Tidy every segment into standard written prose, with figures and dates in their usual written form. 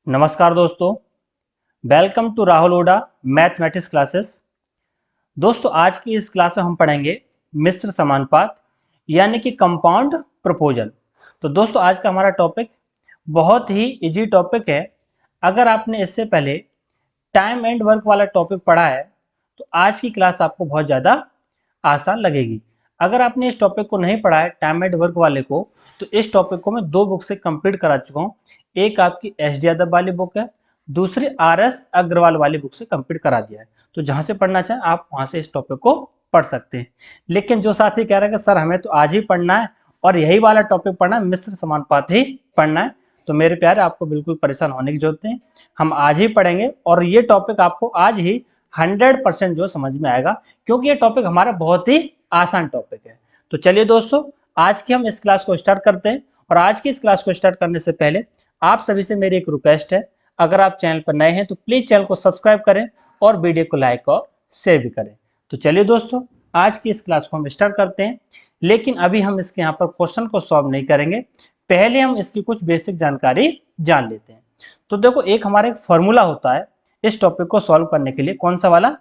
नमस्कार दोस्तों, welcome to Rahul Oda mathematics classes. दोस्तों, आज की इस क्लास में हम पढ़ेंगे मिश्र समानुपात यानी कि कंपाउंड प्रपोजल। तो दोस्तों, आज का हमारा टॉपिक बहुत ही इजी टॉपिक है। अगर आपने इससे पहले टाइम एंड वर्क वाला टॉपिक पढ़ा है तो आज की क्लास आपको बहुत ज़्यादा आसान लगेगी। अगर आपने इस टॉपिक को नहीं पढ़ा है टाइम एंड वर्क वाले को, तो इस टॉपिक को मैं 2 बुक से कंप्लीट करा चुका हूँ। एक आपकी एस डी यादव वाली बुक है, दूसरी आर एस अग्रवाल वाली बुक से कंप्लीट करा दिया है। तो जहाँ से पढ़ना चाहें आप वहाँ से इस टॉपिक को पढ़ सकते हैं। लेकिन जो साथी कह रहे हैं कि सर हमें तो आज ही पढ़ना है और यही वाला टॉपिक पढ़ना है, मिश्र समानुपात ही पढ़ना है, तो मेरे प्यारे आपको बिल्कुल परेशान होने की जरूरत नहीं। हम आज ही पढ़ेंगे और ये टॉपिक आपको आज ही 100% जो समझ में आएगा, क्योंकि ये टॉपिक हमारा बहुत ही आसान टॉपिक है। तो चलिए दोस्तों, आज की हम इस क्लास को स्टार्ट करते हैं। और आज की इस क्लास को स्टार्ट करने से पहले आप सभी से मेरी एक रिक्वेस्ट है, अगर आप चैनल पर नए हैं तो प्लीज चैनल को सब्सक्राइब करें और वीडियो को लाइक और शेयर भी करें। तो चलिए दोस्तों, आज की इस क्लास को हम स्टार्ट करते हैं। लेकिन अभी हम इसके यहाँ पर क्वेश्चन को सॉल्व नहीं करेंगे, पहले हम इसकी कुछ बेसिक जानकारी जान लेते हैं। तो देखो, एक हमारा एक फॉर्मूला होता है इस टॉपिक को सॉल्व करने के लिए, कौन सा वाला,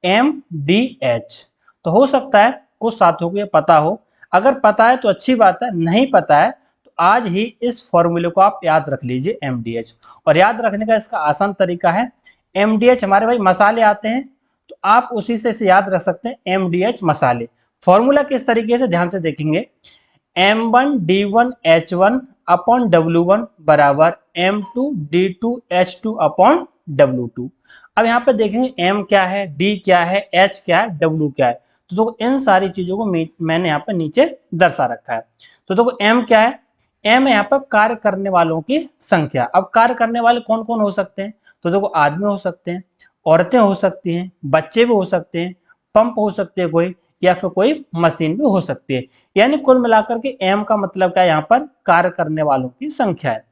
MDH। तो हो सकता है कुछ साथियों को ये पता हो, अगर पता है तो अच्छी बात है, नहीं पता है तो आज ही इस फॉर्मूले को आप याद रख लीजिए MDH। और याद रखने का इसका आसान तरीका है, MDH हमारे भाई मसाले आते हैं, तो आप उसी से इसे याद रख सकते हैं, MDH मसाले। फॉर्मूला किस तरीके से ध्यान से देखेंगे, M1D1H1 अपॉन W1 बराबर M2D2H2 अपॉन W2। अब यहाँ पे देखेंगे M क्या है, D क्या है, H क्या है, W क्या है। तो देखो इन सारी चीजों को मैंने यहाँ पे नीचे दर्शा रखा है। तो देखो M क्या है, M यहाँ पर कार्य करने वालों की संख्या। अब कार्य करने वाले कौन कौन हो सकते हैं, तो देखो आदमी हो सकते हैं, औरतें हो सकती हैं, बच्चे भी हो सकते हैं, पंप हो सकते हैं कोई, या फिर कोई मशीन भी हो सकती है। यानी कुल मिलाकर के M का मतलब क्या है, यहाँ पर कार्य करने वालों की संख्या है।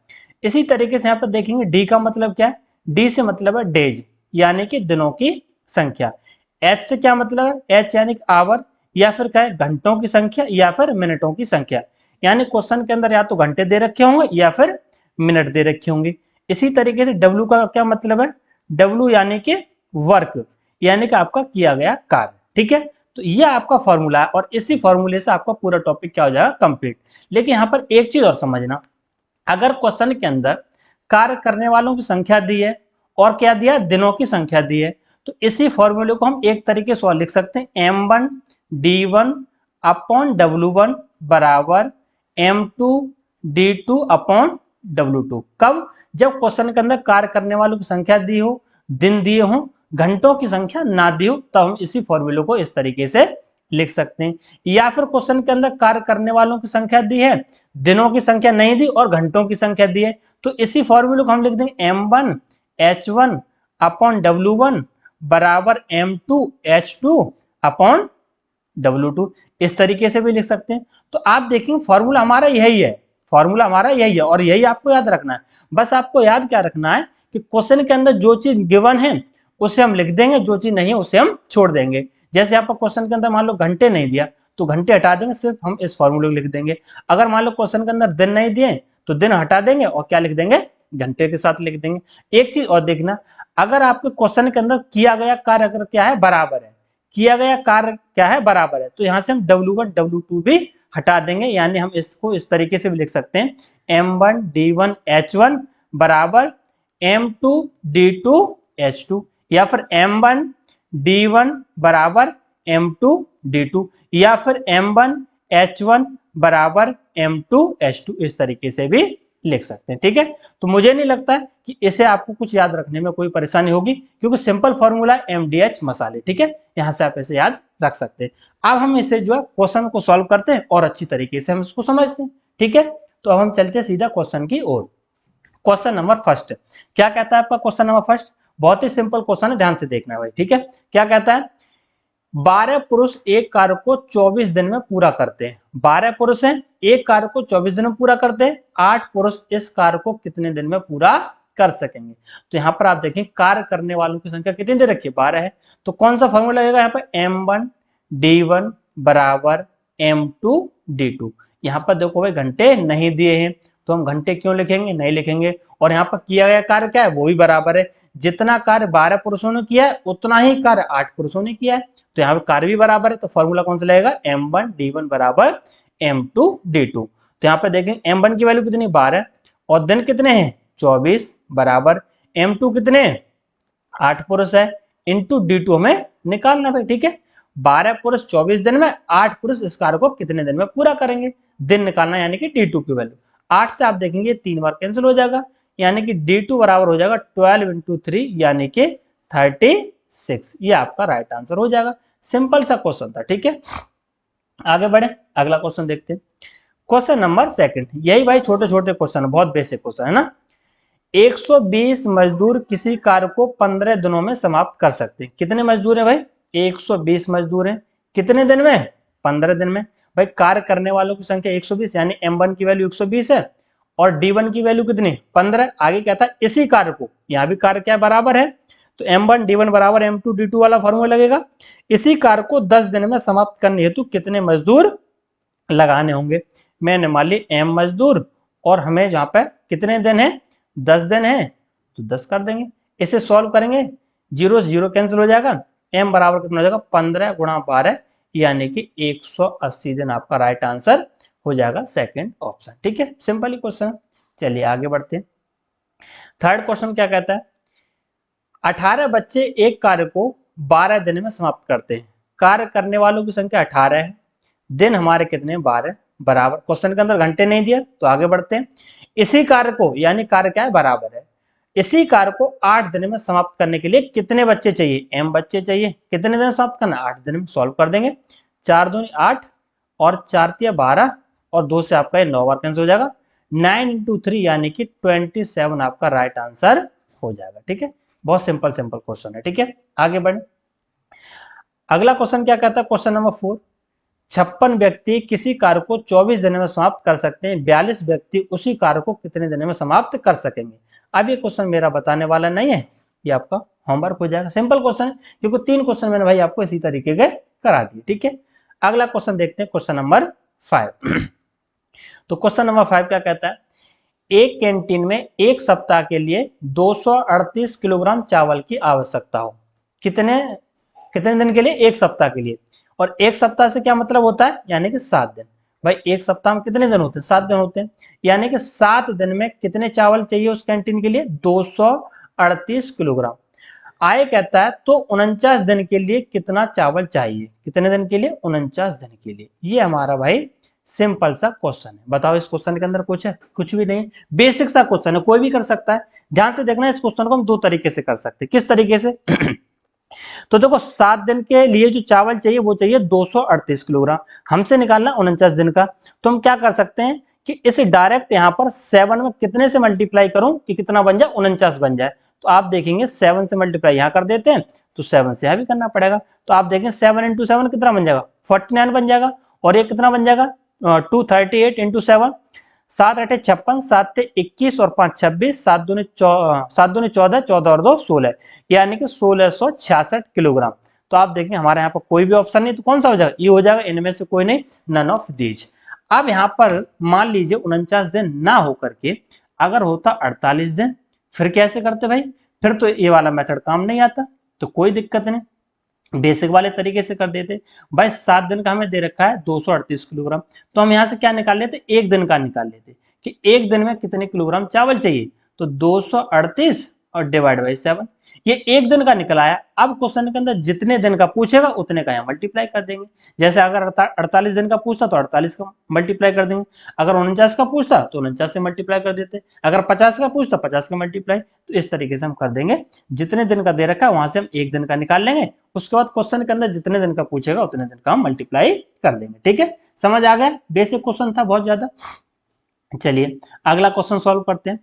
इसी तरीके से यहाँ पर देखेंगे D का मतलब क्या है, D से मतलब है डेज यानी कि दिनों की संख्या। H से क्या मतलब है, H यानी कि आवर, या फिर क्या है, घंटों की संख्या या फिर मिनटों की संख्या। यानी क्वेश्चन के अंदर या तो घंटे दे रखे होंगे या फिर मिनट दे रखे होंगे। इसी तरीके से W का क्या मतलब है, W यानी कि वर्क, यानी कि आपका किया गया कार्य। ठीक है, तो यह आपका फॉर्मूला है और इसी फॉर्मूले से आपका पूरा टॉपिक क्या हो जाएगा, कंप्लीट। लेकिन यहाँ पर एक चीज और समझना, अगर क्वेश्चन के अंदर कार्य करने वालों की संख्या दी है और क्या दिया, दिनों की संख्या दी है, तो इसी फॉर्मूले को हम एक तरीके से और लिख सकते हैं, M1D1 अपॉन W1 बराबर M2D2 अपॉन W2। कब, जब क्वेश्चन के अंदर कार्य करने वालों की संख्या दी हो, दिन दिए हो, घंटों की संख्या ना दी हो, तब हम इसी फॉर्मूले को इस तरीके से लिख सकते हैं। या फिर क्वेश्चन के अंदर कार्य करने वालों की संख्या दी है, दिनों की संख्या नहीं दी और घंटों की संख्या दी है, तो इसी फॉर्मूले को हम लिख देंगे M1H1 अपॉन W1 बराबर M2H2 अपॉन W2। इस तरीके से भी लिख सकते हैं। तो आप देखेंगे फॉर्मूला हमारा यही है, फॉर्मूला हमारा यही है और यही आपको याद रखना है। बस आपको याद क्या रखना है कि क्वेश्चन के अंदर जो चीज गिवन है उसे हम लिख देंगे, जो चीज नहीं है उसे हम छोड़ देंगे। जैसे आपको क्वेश्चन के अंदर मान लो घंटे नहीं दिया तो घंटे हटा देंगे, सिर्फ हम इस फॉर्मूले को लिख देंगे। अगर मान लो क्वेश्चन के अंदर दिन नहीं दिए तो दिन हटा देंगे और क्या लिख देंगे, घंटे के साथ लिख देंगे। एक चीज और देखना, अगर आपके क्वेश्चन के अंदर किया गया कार्य अगर क्या है, बराबर है, किया गया कार्य क्या है, बराबर है, तो यहां से हम W1 W2 भी हटा देंगे। यानी हम इसको इस तरीके से भी लिख सकते हैं, M1D1H1 बराबर M2D2H2, या फिर M1D1 बराबर M2D2, या फिर M1H1 बराबर M2H2, इस तरीके से भी लिख सकते हैं। ठीक है, तो मुझे नहीं लगता है कि इसे आपको कुछ याद रखने में कोई परेशानी होगी, क्योंकि सिंपल फॉर्मूला MDH मसाले। ठीक है, यहां से आप इसे याद रख सकते हैं। अब हम इसे जो है क्वेश्चन को सॉल्व करते हैं और अच्छी तरीके से हम इसको समझते हैं। ठीक है, तो अब हम चलते हैं सीधा क्वेश्चन की ओर। क्वेश्चन नंबर फर्स्ट क्या कहता है आपका, क्वेश्चन नंबर फर्स्ट बहुत ही सिंपल क्वेश्चन है, ध्यान से देखना भाई। ठीक है, क्या कहता है, 12 पुरुष एक कार्य को 24 दिन में पूरा करते हैं। 12 पुरुष हैं, एक कार्य को 24 दिन में पूरा करते हैं, 8 पुरुष इस कार्य को कितने दिन में पूरा कर सकेंगे। तो यहाँ पर आप देखें कार्य करने वालों की संख्या कितनी दे रखी है, 12 है, तो कौन सा फॉर्मूला लगेगा यहाँ पर, M1D1 बराबर M2D2। यहाँ पर देखो भाई घंटे नहीं दिए हैं, तो हम घंटे क्यों लिखेंगे, नहीं लिखेंगे। और यहाँ पर किया गया कार्य क्या है, वो भी बराबर है। जितना कार्य 12 पुरुषों ने किया है उतना ही कार्य 8 पुरुषों ने किया है, तो यहाँ पर कार्य भी बराबर है। तो फॉर्मूला कौन सा लगेगा, m1d1 बराबर m2d2। तो यहाँ पे देखें m1 की वैल्यू कितनी 12 और दिन कितने हैं 24 बराबर m2 कितने 8 पुरुष है इंटू d2 हमें निकालना है, ठीक है। 12 पुरुष 24 दिन में, 8 पुरुष इस कार्य को कितने दिन में पूरा करेंगे, दिन निकालना, यानी कि d2 की वैल्यू 8 से आप देखेंगे 3 बार कैंसिल हो जाएगा, यानी कि d2 बराबर हो जाएगा 12 इंटू 3 यानी कि 36। ये आपका राइट आंसर हो जाएगा। सिंपल सा क्वेश्चन था, ठीक है। आगे बढ़े, अगला क्वेश्चन देखते हैं। क्वेश्चन नंबर सेकंड, यही भाई छोटे छोटे क्वेश्चन, बहुत बेसिक क्वेश्चन है ना। 120 मजदूर किसी कार्य को 15 दिनों में समाप्त कर सकते हैं। कितने मजदूर है भाई, 120 मजदूर हैं, कितने दिन में, 15 दिन में। भाई कार्य करने वालों की संख्या 120, यानी m1 की वैल्यू 120 है और d1 की वैल्यू कितनी 15। आगे क्या था, इसी कार्य को, यहाँ भी कार्य क्या बराबर है, तो m1 d1 बराबर m2 d2 वाला फॉर्मूला लगेगा। इसी कार्य को 10 दिन में समाप्त करने हेतु कितने मजदूर लगाने होंगे। मैंने मान ली m मजदूर और हमें यहाँ पे कितने दिन है 10 दिन है, तो 10 कर देंगे। इसे सॉल्व करेंगे, 0 0 कैंसिल हो जाएगा, m बराबर कितना हो जाएगा 15 गुणा 12 यानी कि 180 दिन आपका राइट आंसर हो जाएगा, सेकंड ऑप्शन, ठीक है। सिंपल ही क्वेश्चन। चलिए आगे बढ़ते हैं। थर्ड क्वेश्चन क्या कहता है, 18 बच्चे एक कार्य को 12 दिन में समाप्त करते हैं। कार्य करने वालों की संख्या 18 है, दिन हमारे कितने 12 बराबर, क्वेश्चन के अंदर घंटे नहीं दिया तो आगे बढ़ते हैं। इसी कार्य को, यानी कार्य क्या है बराबर है, इसी कार्य को 8 दिन में समाप्त करने के लिए कितने बच्चे चाहिए, m बच्चे चाहिए। कितने दिन में समाप्त करना, 8 दिन में। सॉल्व कर देंगे, 4 दूनी 8 और 4 तिया 12 और 2 से आपका ये 9 बार कैंसिल हो जाएगा, 9 इंटू 3 यानी कि 27 आपका राइट आंसर हो जाएगा, ठीक है। बहुत सिंपल सिंपल क्वेश्चन है, ठीक है। आगे बढ़े, अगला क्वेश्चन क्या कहता है, क्वेश्चन नंबर 4। 56 व्यक्ति किसी कार्य को 24 दिन में समाप्त कर सकते हैं, 42 व्यक्ति उसी कार्य को कितने दिन में समाप्त कर सकेंगे। अब ये क्वेश्चन मेरा बताने वाला नहीं है, ये आपका होमवर्क हो जाएगा। सिंपल क्वेश्चन है, क्योंकि 3 क्वेश्चन मैंने भाई आपको इसी तरीके के करा दिए, ठीक है। अगला क्वेश्चन देखते हैं, क्वेश्चन नंबर 5। तो क्वेश्चन नंबर 5 क्या कहता है, एक कैंटीन में एक सप्ताह के लिए 238 किलोग्राम चावल की आवश्यकता हो। कितने कितने दिन के लिए, एक सप्ताह के लिए। और एक सप्ताह से क्या मतलब होता है, यानी कि 7 दिन। भाई एक सप्ताह में कितने दिन होते हैं, 7 दिन होते हैं, यानी कि 7 दिन में कितने चावल चाहिए उस कैंटीन के लिए, 238 किलोग्राम। आय कहता है तो 49 दिन के लिए कितना चावल चाहिए, कितने दिन के लिए, 49 दिन के लिए। ये हमारा भाई सिंपल सा क्वेश्चन है। बताओ इस क्वेश्चन के अंदर कुछ है, कुछ भी नहीं, बेसिक सा क्वेश्चन है, कोई भी कर सकता है। ध्यान से देखना, इस क्वेश्चन को हम 2 तरीके से कर सकते हैं। किस तरीके से तो देखो 7 दिन के लिए जो चावल चाहिए वो चाहिए 238 किलोग्राम, हमसे निकालना 49 दिन का। तो हम क्या कर सकते हैं कि इसे डायरेक्ट यहाँ पर 7 में कितने से मल्टीप्लाई करूं कि कितना बन जाए, 49 बन जाए। तो आप देखेंगे 7 से मल्टीप्लाई यहाँ कर देते हैं तो 7 से यहाँ भी करना पड़ेगा। तो आप देखें 7 इंटू 7 कितना बन जाएगा, 49 बन जाएगा। और ये कितना बन जाएगा, 238 इंटू 7, 7 8 56, 7 21 और 5 26, 7 दूनी 14, 14 और 2 16, यानी कि 1666 किलोग्राम। तो आप देखें हमारे यहाँ पर कोई भी ऑप्शन नहीं, तो कौन सा हो जाएगा, ये हो जाएगा, इनमें से कोई नहीं, नन ऑफ दीज। अब यहाँ पर मान लीजिए 49 दिन ना होकर के अगर होता 48 दिन, फिर कैसे करते भाई, फिर तो ये वाला मेथड काम नहीं आता, तो कोई दिक्कत नहीं, बेसिक वाले तरीके से कर देते। भाई 7 दिन का हमें दे रखा है 238 किलोग्राम, तो हम यहाँ से क्या निकाल लेते, एक दिन का निकाल लेते कि एक दिन में कितने किलोग्राम चावल चाहिए। तो 238 और डिवाइड बाई 7, ये एक दिन का निकल आया। अब क्वेश्चन के अंदर जितने दिन का पूछेगा उतने का यहाँ मल्टीप्लाई कर देंगे। जैसे अगर 48 दिन का पूछता तो 48 का मल्टीप्लाई कर देंगे, अगर 49 का पूछता तो 49 से मल्टीप्लाई कर देते, अगर 50 का पूछता 50 का मल्टीप्लाई। तो इस तरीके से हम कर देंगे, जितने दिन का दे रखा है वहां से हम एक दिन का निकाल लेंगे, उसके बाद क्वेश्चन के अंदर जितने दिन का पूछेगा उतने दिन का हम मल्टीप्लाई कर देंगे, ठीक है। समझ आ गया, बेसिक क्वेश्चन था बहुत ज्यादा। चलिए अगला क्वेश्चन सॉल्व करते हैं।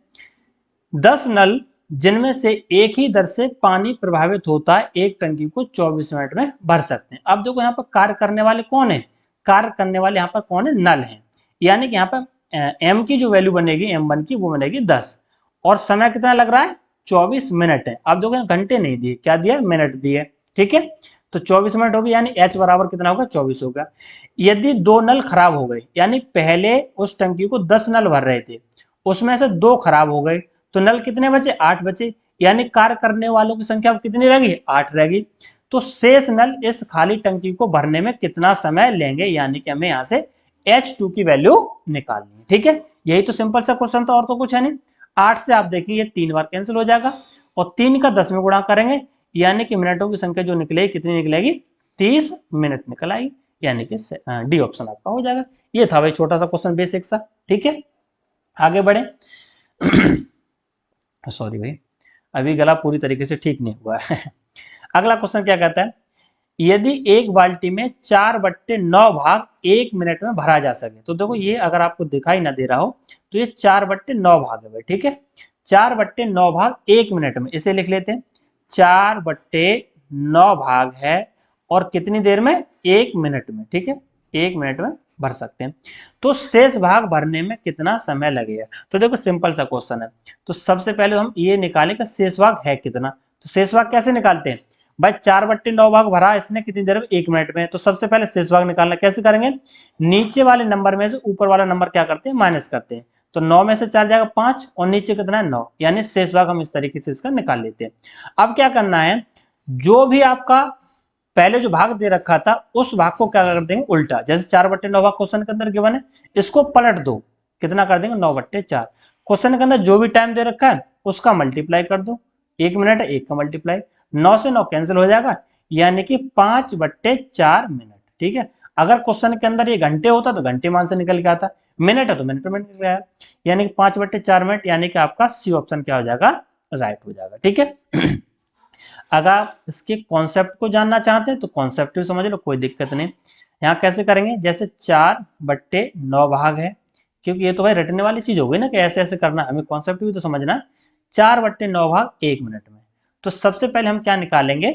10 नल जिनमें से एक ही दर से पानी प्रभावित होता है एक टंकी को 24 मिनट में भर सकते हैं। अब देखो यहाँ पर कार्य करने वाले कौन है, कार्य करने वाले यहाँ पर कौन है, नल है। यानी कि यहाँ पर m की जो वैल्यू बनेगी m1 की वो बनेगी 10 और समय कितना लग रहा है 24 मिनट है। अब देखो घंटे नहीं दिए, क्या दिया, मिनट दिए, ठीक है। तो 24 मिनट हो गए, यानी h बराबर कितना होगा 24 होगा। यदि 2 नल खराब हो गए, यानी पहले उस टंकी को 10 नल भर रहे थे उसमें से 2 खराब हो गए, तो नल कितने बचे? 8 बचे, यानी कार्य करने वालों की संख्या कितनी रहेगी? 8 रहेगी। तो शेष नल इस खाली टंकी को भरने में कितना समय लेंगे, यानी कि हमें यहाँ से H2 की वैल्यू निकालनी है। ठीक है, यही तो सिंपल सा क्वेश्चन था, और तो कुछ है नहीं। 8 से आप देखिए ये 3 बार कैंसिल हो जाएगा, और 3 का 10 में गुणा करेंगे, यानी कि मिनटों की संख्या जो निकलेगी कितनी निकलेगी? 30 मिनट निकल आएगी, यानी कि डी ऑप्शन आपका हो जाएगा। ये था भाई छोटा सा क्वेश्चन, बेसिक सा। ठीक है, आगे बढ़े। सॉरी भाई, अभी गला पूरी तरीके से ठीक नहीं हुआ है। अगला क्वेश्चन क्या कहता है, यदि एक बाल्टी में 4/9 भाग 1 मिनट में भरा जा सके, तो देखो ये अगर आपको दिखाई ना दे रहा हो तो ये 4/9 भाग है भाई। ठीक है, 4/9 भाग 1 मिनट में, इसे लिख लेते हैं। 4/9 भाग है और कितनी देर में? 1 मिनट में। ठीक है, 1 मिनट में भर सकते हैं। तो शेष भाग भरने में कितना समय लगेगा? तो देखो सिंपल सा क्वेश्चन है, तो सबसे पहले हम ये निकालें कि शेष भाग है कितना। तो शेष भाग कैसे निकालते हैं भाई? 4/9 भाग भरा इसने कितनी देर में? 1 मिनट में। तो सबसे पहले शेष भाग निकालना कैसे करेंगे? नीचे वाले नंबर में से ऊपर वाला नंबर क्या करते हैं? माइनस करते हैं। तो 9 में से 4 जाएगा 5, और नीचे कितना है? 9, यानी शेष भाग हम इस तरीके से इसका निकाल लेते हैं। अब क्या करना है, जो भी आपका पहले जो भाग दे रखा था उस भाग को क्या कर देंगे? उल्टा। जैसे 4/9 भाग क्वेश्चन के अंदर गिवन है, इसको पलट दो, कितना कर देंगे? 9/4। क्वेश्चन के अंदर जो भी टाइम दे रखा है उसका मल्टीप्लाई कर दो, 1 मिनट है, 1 का मल्टीप्लाई, 9 से 9 कैंसिल हो जाएगा, यानी कि 5/4 मिनट। ठीक है, अगर क्वेश्चन के अंदर ये घंटे होता तो घंटे मान से निकल के आता, मिनट है तो मिनट में निकल गया, यानी कि 5/4 मिनट, यानी कि आपका सी ऑप्शन क्या हो जाएगा? राइट हो जाएगा। ठीक है। अगर आप इसके कॉन्सेप्ट को जानना चाहते हैं तो कॉन्सेप्ट भी समझ लो, कोई दिक्कत नहीं। यहाँ कैसे करेंगे, जैसे 4/9 भाग है, क्योंकि ये तो भाई रटने वाली चीज होगी ना कि ऐसे ऐसे करना, हमें कॉन्सेप्ट भी तो समझना है। 4/9 भाग 1 मिनट में, तो सबसे पहले हम क्या निकालेंगे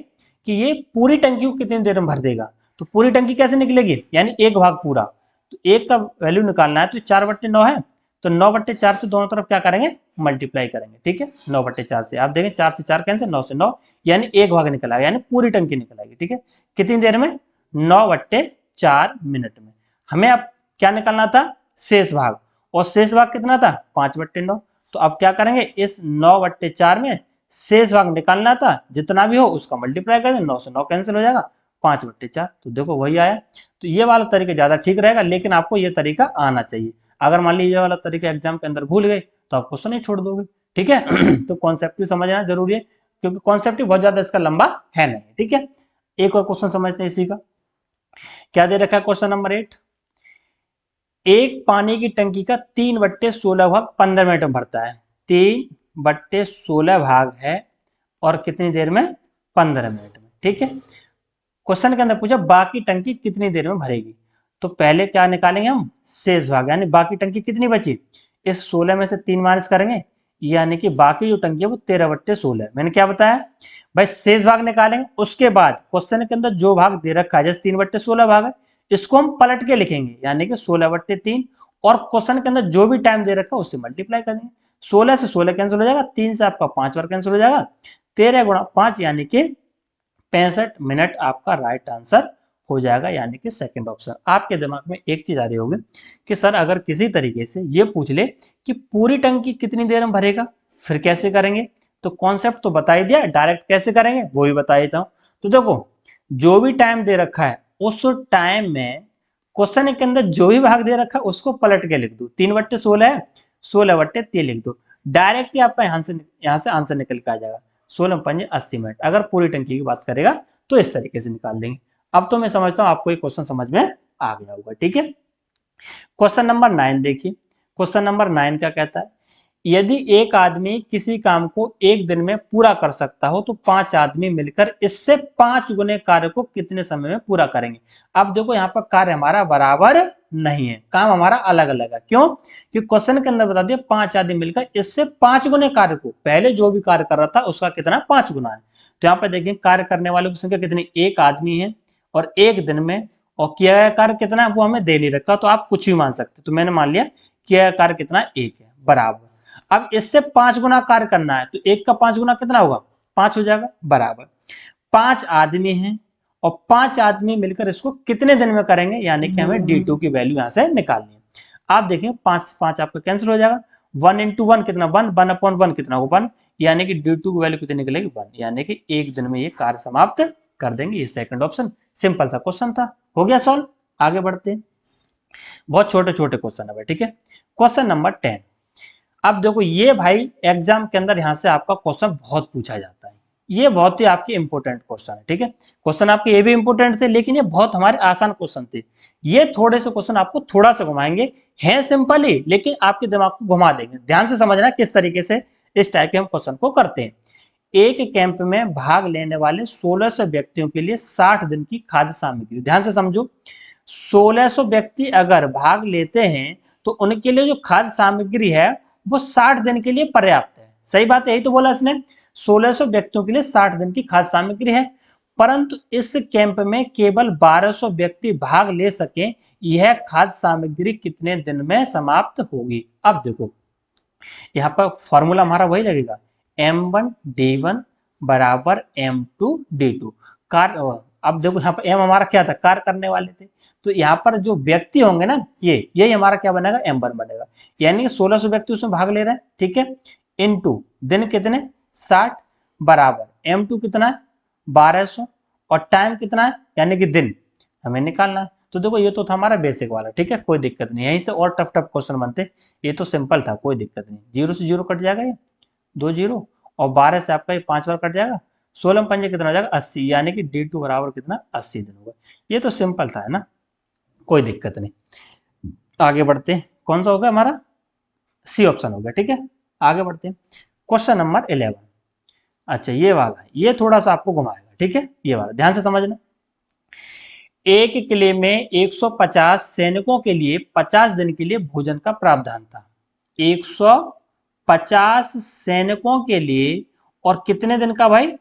कि ये पूरी टंकी को कितनी देर में भर देगा। तो पूरी टंकी कैसे निकलेगी, यानी एक भाग पूरा, तो एक का वैल्यू निकालना है, तो 4/9 है, तो 9/4 से दोनों तरफ क्या करेंगे? मल्टीप्लाई करेंगे। ठीक है, 9/4 से आप देखें 4 से 4 कैंसिल, 9 से 9, यानी एक भाग निकल आएगा, यानी पूरी टंकी निकल आएगी। ठीक है, कितनी देर में? 9/4 मिनट में। हमें अब क्या निकालना था? शेष भाग, और शेष भाग कितना था? 5/9। तो अब क्या करेंगे, इस 9/4 में शेष भाग निकालना था, जितना भी हो उसका मल्टीप्लाई कर दें, 9 से 9 कैंसिल हो जाएगा, 5/4। तो देखो वही आया। तो ये वाला तरीका ज्यादा ठीक रहेगा, लेकिन आपको ये तरीका आना चाहिए। अगर मान लीजिए ये वाला तरीका एग्जाम के अंदर भूल गए तो आप क्वेश्चन ही छोड़ दोगे। ठीक है। तो कॉन्सेप्ट भी समझना जरूरी है, क्योंकि कॉन्सेप्ट बहुत ज्यादा इसका लंबा है नहीं। ठीक है, एक और क्वेश्चन समझते हैं इसी का। क्या दे रखा है क्वेश्चन नंबर 8, एक पानी की टंकी का 3/16 भाग 15 मिनट में भरता है। 3/16 भाग है और कितनी देर में? 15 मिनट में। ठीक है, क्वेश्चन के अंदर पूछा बाकी टंकी कितनी देर में भरेगी। तो पहले क्या निकालेंगे हम? शेष भाग, यानी बाकी टंकी कितनी बची, इस 16 में से 3 माइनस करेंगे, यानी कि बाकी जो टंकी है वो 13/16। मैंने क्या बताया भाई? शेष भाग निकालेंगे, उसके बाद क्वेश्चन के अंदर जो भाग दे रखा है, जैसे 3/16 भाग है, इसको हम पलट के लिखेंगे, यानी कि 16/3, और क्वेश्चन के अंदर जो भी टाइम दे रखा है उससे मल्टीप्लाई कर देंगे। 16 से 16 कैंसिल हो जाएगा, 3 से आपका 5 बार कैंसिल हो जाएगा, 13 गुणा 5, यानी कि 65 मिनट आपका राइट आंसर हो जाएगा, यानी कि सेकंड ऑप्शन। आपके दिमाग में एक चीज आ रही होगी कि सर अगर किसी तरीके से ये पूछ ले कि पूरी टंकी कितनी देर में भरेगा, फिर कैसे करेंगे? तो कॉन्सेप्ट तो बता ही दिया, डायरेक्ट कैसे करेंगे वो भी बता देता हूं। तो देखो, जो भी टाइम दे रखा है उस टाइम में क्वेश्चन के अंदर जो भी भाग दे रखा है उसको पलट के लिख दो। 3/16 है, 16/3 लिख दो, डायरेक्ट ही आपका यहाँ से आंसर निकल के आ जाएगा। 16×5 = 80 मिनट। अगर पूरी टंकी की बात करेगा तो इस तरीके से निकाल देंगे। अब तो मैं समझता हूं आपको ये क्वेश्चन समझ में आ गया होगा। ठीक है, क्वेश्चन नंबर 9 देखिए। क्वेश्चन नंबर 9 क्या कहता है, यदि एक आदमी किसी काम को एक दिन में पूरा कर सकता हो तो 5 आदमी मिलकर इससे 5 गुने कार्य को कितने समय में पूरा करेंगे। अब देखो यहाँ पर कार्य हमारा बराबर नहीं है, काम हमारा अलग अलग है। क्यों? क्योंकि क्वेश्चन के अंदर बता दिया 5 आदमी मिलकर इससे 5 गुने कार्य को, पहले जो भी कार्य कर रहा था उसका कितना? 5 गुना है। तो यहाँ पर देखिए कार्य करने वालों की संख्या कितनी? एक आदमी है, और एक दिन में, और किया गया कार्य कितना है वो हमें दे नहीं रखा, तो आप कुछ भी मान सकते। तो मैंने मान लिया किया गया कार्य कितना? एक है, बराबर। अब इससे 5 गुना कार्य करना है, तो एक का 5 गुना कितना होगा? 5 हो जाएगा, बराबर। 5 आदमी हैं और 5 आदमी मिलकर इसको कितने दिन में करेंगे, यानी कि हमें D2 की वैल्यू यहां से निकालनी है। आप देखिए 5 5 आपका कैंसिल हो जाएगा, 1 इंटू वन कितना 1, 1/1 कितना होगा 1, यानी कि डी टू की वैल्यू कितनी निकलेगी 1, यानी कि एक दिन में ये कार्य समाप्त कर देंगे। ये सेकंड ऑप्शन सिंपल सा क्वेश्चन था, हो गया सॉल्व। आगे बढ़ते हैं, बहुत छोटे छोटे क्वेश्चन है भाई, ठीक है। Question number 10। अब देखो ये भाई एग्जाम के अंदर यहाँ से आपका क्वेश्चन बहुत पूछा जाता है, ये बहुत ही आपके इंपॉर्टेंट क्वेश्चन है, ठीक है। क्वेश्चन आपके ये भी इंपॉर्टेंट थे, लेकिन ये बहुत हमारे आसान क्वेश्चन थे। ये थोड़े से क्वेश्चन आपको थोड़ा सा घुमाएंगे, हैं सिंपल ही, लेकिन आपके दिमाग को घुमा देंगे। ध्यान से समझना किस तरीके से इस टाइप के हम क्वेश्चन को करते हैं। एक कैंप में भाग लेने वाले 1600 व्यक्तियों के लिए 60 दिन की खाद्य सामग्री, ध्यान से समझो, 1600 व्यक्ति अगर भाग लेते हैं तो उनके लिए जो खाद्य सामग्री है वो 60 दिन के लिए पर्याप्त है। सही बात है, यही तो बोला इसने, 1600 व्यक्तियों के लिए 60 दिन की खाद्य सामग्री है, परंतु इस कैंप में केवल 1200 व्यक्ति भाग ले सके, यह खाद्य सामग्री कितने दिन में समाप्त होगी। अब देखो यहाँ पर फॉर्मूला हमारा वही लगेगा, m1d1 बराबर m2d2 कार्य। अब देखो यहाँ पर m हमारा क्या था, कार्य करने वाले थे, तो यहाँ पर जो व्यक्ति होंगे ना, यही हमारा क्या बनेगा, m1 बनेगा, यानी कि 1600 व्यक्ति उसमें भाग ले रहे हैं, ठीक है, इनटू दिन कितने 60 बराबर m2 कितना है 1200 और टाइम कितना है यानी कि दिन हमें निकालना है। तो देखो ये तो था हमारा बेसिक वाला, ठीक है, कोई दिक्कत नहीं, यहीं से और टफ टफ क्वेश्चन बनते, ये तो सिंपल था, कोई दिक्कत नहीं। 0 से 0 कट जाएगा, ये 2 0 और 12 से आपका ये 5 बार कट जाएगा, 16 में 5 कितना हो जाएगा 80, यानी कि D2 बराबर कितना 80 दिन होगा। ये तो सिंपल था, है ना, कोई दिक्कत नहीं। आगे बढ़ते हैं, कौन सा होगा हमारा, सी ऑप्शन हो गया, ठीक है। आगे बढ़ते हैं, क्वेश्चन नंबर 11। अच्छा ये वाला, ये थोड़ा सा आपको घुमाएगा, ठीक है, ये वाला ध्यान से समझना। एक किले में 150 सैनिकों के लिए 50 दिन के लिए भोजन का प्रावधान था। 150 सैनिकों के लिए और कितने दिन का भाई,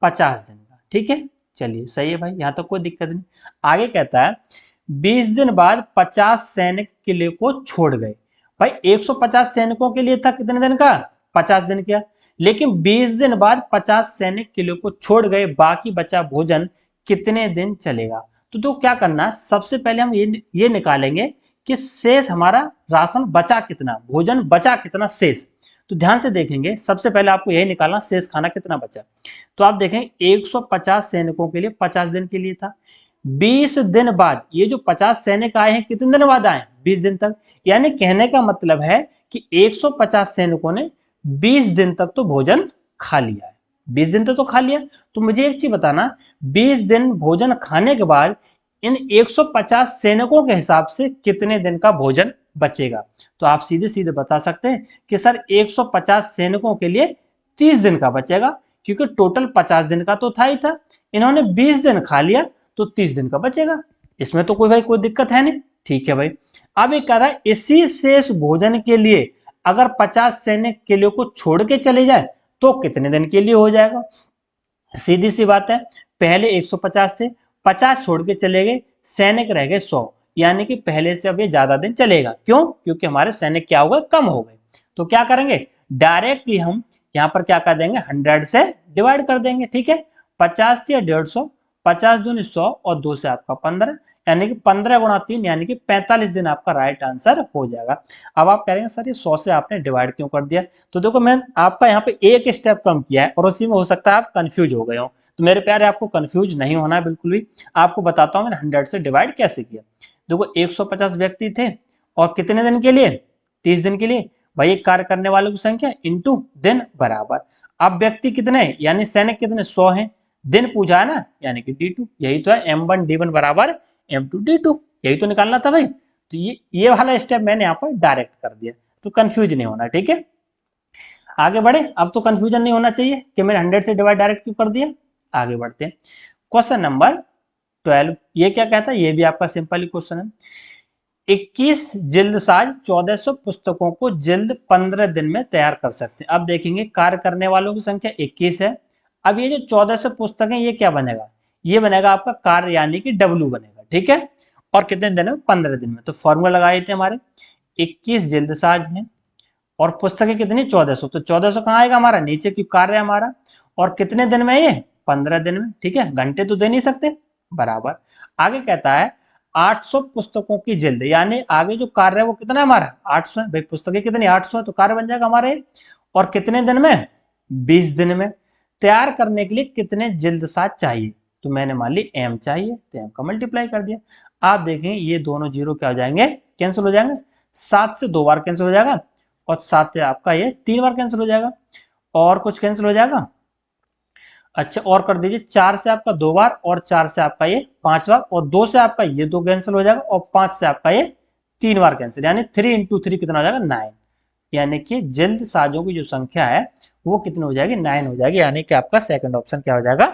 50 दिन का, ठीक है, चलिए सही है भाई, यहां तक कोई दिक्कत नहीं। आगे कहता है 20 दिन बाद 50 सैनिक किले को छोड़ गए। भाई 150 सैनिकों के लिए था कितने दिन का, 50 दिन का, लेकिन 20 दिन बाद 50 सैनिक किले को छोड़ गए, बाकी बचा भोजन कितने दिन चलेगा। तो क्या करना है, सबसे पहले हम ये निकालेंगे कि शेष हमारा राशन बचा कितना, भोजन बचा कितना शेष। तो ध्यान से देखेंगे, सबसे पहले आपको यही निकालना शेष खाना कितना बचा। तो आप देखें 150 सैनिकों के लिए 50 दिन के लिए था, 20 दिन बाद ये जो 50 सैनिक आए हैं कितने दिन बाद आए, 20 दिन तक, यानी कहने का मतलब है कि 150 सैनिकों ने 20 दिन तक तो भोजन खा लिया है, 20 दिन तक तो खा लिया। तो मुझे एक चीज बताना, 20 दिन भोजन खाने के बाद इन 150 सैनिकों के हिसाब से कितने दिन का भोजन बचेगा। तो आप सीधे सीधे बता सकते हैं कि सर 150 सैनिकों के लिए 30 दिन का बचेगा, क्योंकि टोटल 50 दिन का तो था ही था, इन्होंने 20 दिन खा लिया तो 30 दिन का बचेगा। इसमें तो कोई दिक्कत है नहीं, ठीक है भाई। अब ये कह रहा है इसी शेष भोजन के लिए अगर 50 सैनिक किले को छोड़ के चले जाए तो कितने दिन के लिए हो जाएगा। सीधी सी बात है, पहले 150 से 50 छोड़ के चले गए, सैनिक रह गए 100, यानी कि पहले से अब ये ज्यादा दिन चलेगा, क्यों, क्योंकि हमारे सैनिक क्या हो गए, कम हो गए। तो क्या करेंगे, डायरेक्टली हम यहाँ पर क्या कर देंगे, 100 से डिवाइड कर देंगे, ठीक है, 50 से 150, 50 दूनी 100 और 2 से आपका 15, यानी कि 15 गुणा 3 यानी कि 45 दिन आपका राइट आंसर हो जाएगा। अब आप कह रहे हैं सर ये 100 से आपने डिवाइड क्यों कर दिया, तो देखो मैं आपका यहाँ पे एक स्टेप कम किया है और उसी में हो सकता है आप कंफ्यूज हो गए हो। तो मेरे प्यारे आपको कंफ्यूज नहीं होना है बिल्कुल भी, आपको बताता हूँ मैंने 100 से डिवाइड कैसे किया। देखो 150 व्यक्ति थे और कितने दिन के लिए, 30 दिन के लिए, भाई एक कार्य करने वालों की संख्या इंटू दिन बराबर, अब व्यक्ति कितने यानी सैनिक कितने 100 हैं, दिन पूछा है ना यानी कि D2, यही तो है M1D1 बराबर M2D2, यही तो निकालना था भाई। तो ये वाला स्टेप मैंने यहाँ पर डायरेक्ट कर दिया, तो कंफ्यूज नहीं होना, ठीक है। आगे बढ़े, अब तो कंफ्यूजन नहीं होना चाहिए कि मैंने 100 से डिवाइड डायरेक्ट क्यों कर दिया। आगे बढ़ते हैं, क्वेश्चन नंबर 12। ये क्या कहता है, ये भी आपका सिंपल ही क्वेश्चन है। 21 जिल्दसाज 1400 पुस्तकों को जिल्द 15 दिन में तैयार कर सकते हैं। अब देखेंगे कार्य करने वालों की संख्या 21 है, अब ये जो 1400 पुस्तकें ये क्या बनेगा, ये बनेगा आपका कार्य यानी कि W बनेगा, ठीक है, और कितने दिन में, 15 दिन में। तो फॉर्मूला लगाए थे हमारे, 21 जिल्दसाज हैं और पुस्तकें कितनी 1400, तो 1400 कहाँ आएगा हमारा, नीचे की कार्य हमारा, और कितने दिन में, ये 15 दिन में, ठीक है, घंटे तो दे नहीं सकते बराबर। आगे कहता है 800 पुस्तकों की जिल्द, यानी आगे जो कार्य है वो कितना है हमारा 800 है भाई, पुस्तकें कितनी 800 है, तो कार्य बन जाएगा हमारे। और कितने दिन में 20 दिन में। तैयार करने के लिए कितने जिल्द साज चाहिए, तो मैंने मान ली m चाहिए, तो m का मल्टीप्लाई कर दिया। आप देखें ये दोनों जीरो क्या हो जाएंगे, कैंसिल हो जाएंगे। 7 से 2 बार कैंसिल हो जाएगा, और 7 से आपका ये 3 बार कैंसिल हो जाएगा। और कुछ कैंसिल हो जाएगा, अच्छा और कर दीजिए, 4 से आपका 2 बार, और 4 से आपका ये 5 बार, और 2 से आपका ये 2 कैंसिल हो जाएगा, और 5 से आपका ये 3 बार कैंसिल, यानी 3 इंटू 3 कितना हो जाएगा 9। यानी कि जिल्द साजों की जो संख्या है वो कितनी हो जाएगी 9 हो जाएगी, यानी कि आपका सेकंड ऑप्शन क्या हो जाएगा,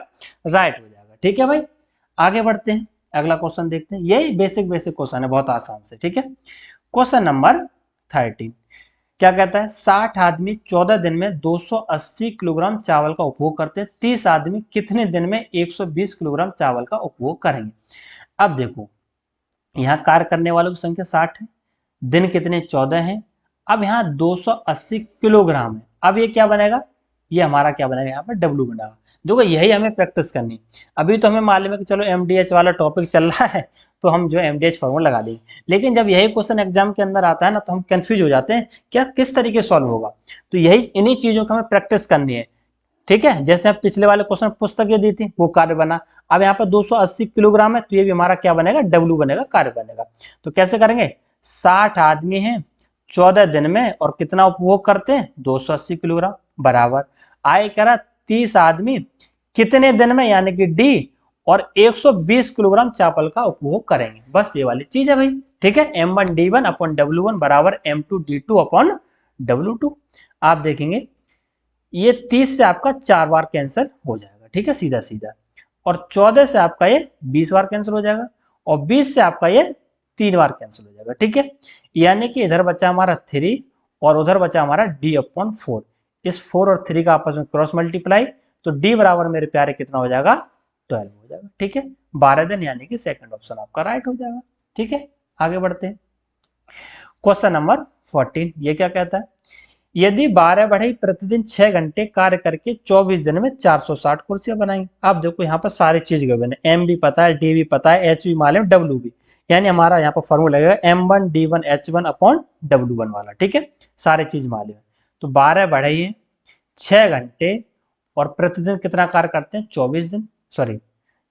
राइट हो जाएगा। ठीक है भाई, आगे बढ़ते हैं, अगला क्वेश्चन देखते हैं। यही बेसिक बेसिक क्वेश्चन है, बहुत आसान से। ठीक है, क्वेश्चन नंबर 13 क्या कहता है, 60 आदमी 14 दिन में 280 किलोग्राम चावल का उपभोग करते हैं, 30 आदमी कितने दिन में 120 किलोग्राम चावल का उपभोग करेंगे। अब देखो, यहाँ कार्य करने वालों की संख्या 60 है, दिन कितने 14 हैं, अब यहाँ 280 किलोग्राम है। अब ये क्या बनेगा, ये हमारा क्या बनेगा, यहाँ पर डब्ल्यू बनेगा। देखो यही हमें प्रैक्टिस करनी है। अभी तो हमें मालूम है कि चलो एमडीएच वाला टॉपिक चल रहा है, तो हम जो एमडीएच फॉर्मूला लगा देंगे, लेकिन जब यही क्वेश्चन एग्जाम के अंदर आता है ना, तो हम कंफ्यूज हो जाते हैं क्या किस तरीके से सॉल्व होगा। तो यही इन्हीं चीजों का हमें प्रैक्टिस करनी है। ठीक है, जैसे अब पिछले वाले क्वेश्चन पुस्तकें दी थी, वो कार्य बना। अब यहाँ पर 280 किलोग्राम है, तो ये भी हमारा क्या बनेगा, डब्ल्यू बनेगा, कार्य बनेगा। तो कैसे करेंगे, 60 आदमी हैं 14 दिन में, और कितना उपभोग करते हैं 280 किलोग्राम, बराबर आए कह रहा 30 आदमी कितने दिन में, यानी कि डी, और 120 किलोग्राम चावल का उपभोग करेंगे। बस ये वाली चीज है भाई। ठीक है, m1d1 अपॉन w1 बराबर m2d2 अपॉन w2। आप देखेंगे ये 30 से आपका 4 बार कैंसिल हो जाएगा। ठीक है, सीधा सीधा। और 14 से आपका ये 20 बार कैंसिल हो जाएगा, और 20 से आपका ये 3 बार कैंसिल हो जाएगा। ठीक है, यानी कि इधर बचा हमारा 3, और उधर बचा हमारा डी अपॉन 4। इस 4 और 3 का आपस में क्रॉस मल्टीप्लाई, तो डी बराबर मेरे प्यारे कितना हो जाएगा, 12 हो जाएगा। ठीक है, 12 दिन, यानी कि सेकंड ऑप्शन आपका राइट हो जाएगा। ठीक है, आगे बढ़ते हैं। क्वेश्चन नंबर 14 ये क्या कहता है, यदि 12 बढ़ई प्रतिदिन 6 घंटे कार्य करके 24 दिन में 460 कुर्सियां बनाएंगे। आप देखो यहाँ पर सारी चीज गिवन है, एम भी पता है, डी भी पता है, एच भी मालूम, डब्ल्यू भी, यानी हमारा यहाँ पर फॉर्मूला लगेगा m1d1h1 अपॉन w1 वाला। ठीक है, सारी चीज मालूम है। तो 12 बढ़ई है 6 घंटे, और प्रतिदिन कितना कार्य करते हैं 24 दिन, सॉरी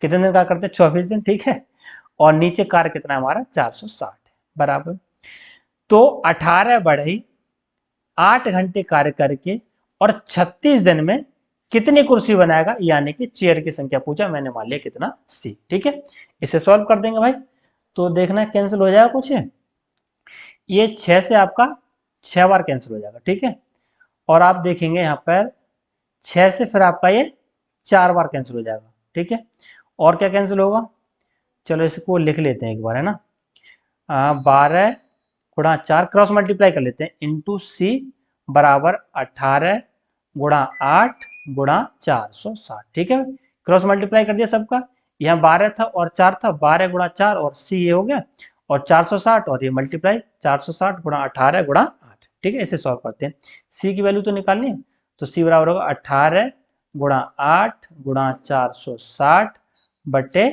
कितने दिन कार्य करते हैं 24 दिन। ठीक है, और नीचे कार्य कितना है हमारा 460 है, बराबर। तो 18 बढ़ई 8 घंटे कार्य करके और 36 दिन में कितनी कुर्सी बनाएगा, यानी कि चेयर की संख्या पूछा, मैंने मान लिया कितना सी। ठीक है, इसे सॉल्व कर देंगे भाई, तो देखना कैंसिल हो जाएगा कुछ है, ये 6 से आपका 6 बार कैंसिल हो जाएगा। ठीक है, और आप देखेंगे यहाँ पर 6 से फिर आपका ये 4 बार कैंसिल हो जाएगा। ठीक है, और क्या कैंसिल होगा, चलो इसको लिख लेते हैं एक बार, है ना। 12 गुणा 4 क्रॉस मल्टीप्लाई कर लेते हैं, इंटू सी बराबर 18 गुणा 8 गुणा 460। ठीक है, क्रॉस मल्टीप्लाई कर दिया सबका, यहाँ 12 था और 4 था, 12 गुणा 4 और सी ये हो गया, और 460 और ये मल्टीप्लाई 460 गुणा 18 गुणा 8। ठीक है, इसे सॉल्व करते हैं, सी की वैल्यू तो निकालनी है, तो सी बराबर होगा 18 गुणा 8 गुणा 460 बटे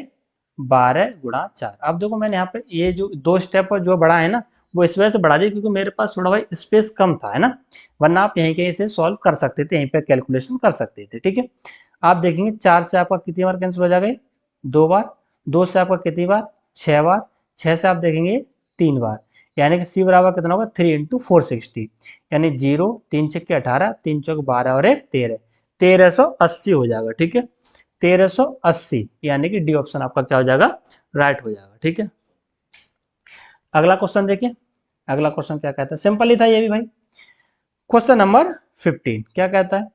12 गुणा 4। अब देखो मैंने यहाँ पे ये जो 2 स्टेप पर जो बढ़ा है ना, वो इस वजह से बढ़ा दिया क्योंकि मेरे पास थोड़ा भाई स्पेस कम था, है ना, वरना आप यहीं कहीं से सॉल्व कर सकते थे, यहीं पे कैलकुलेशन कर सकते थे। ठीक है, आप देखेंगे 4 से आपका कितनी बार कैंसिल हो जाएगा, 2 बार, 2 से आपका कितनी बार 6 बार, 6 से आप देखेंगे 3 बार, यानी कि सी बराबर कितना होगा 3 इंटू 460, यानी 0 3 छक्के 18 3 चौक 12 और 1 13, 1380 हो जाएगा। ठीक है, 1380, यानी कि डी ऑप्शन आपका क्या हो जाएगा, राइट हो जाएगा। ठीक है, अगला क्वेश्चन देखिए, अगला क्वेश्चन क्या कहता है, सिंपल ही था ये भी भाई। क्वेश्चन नंबर 15 क्या कहता है,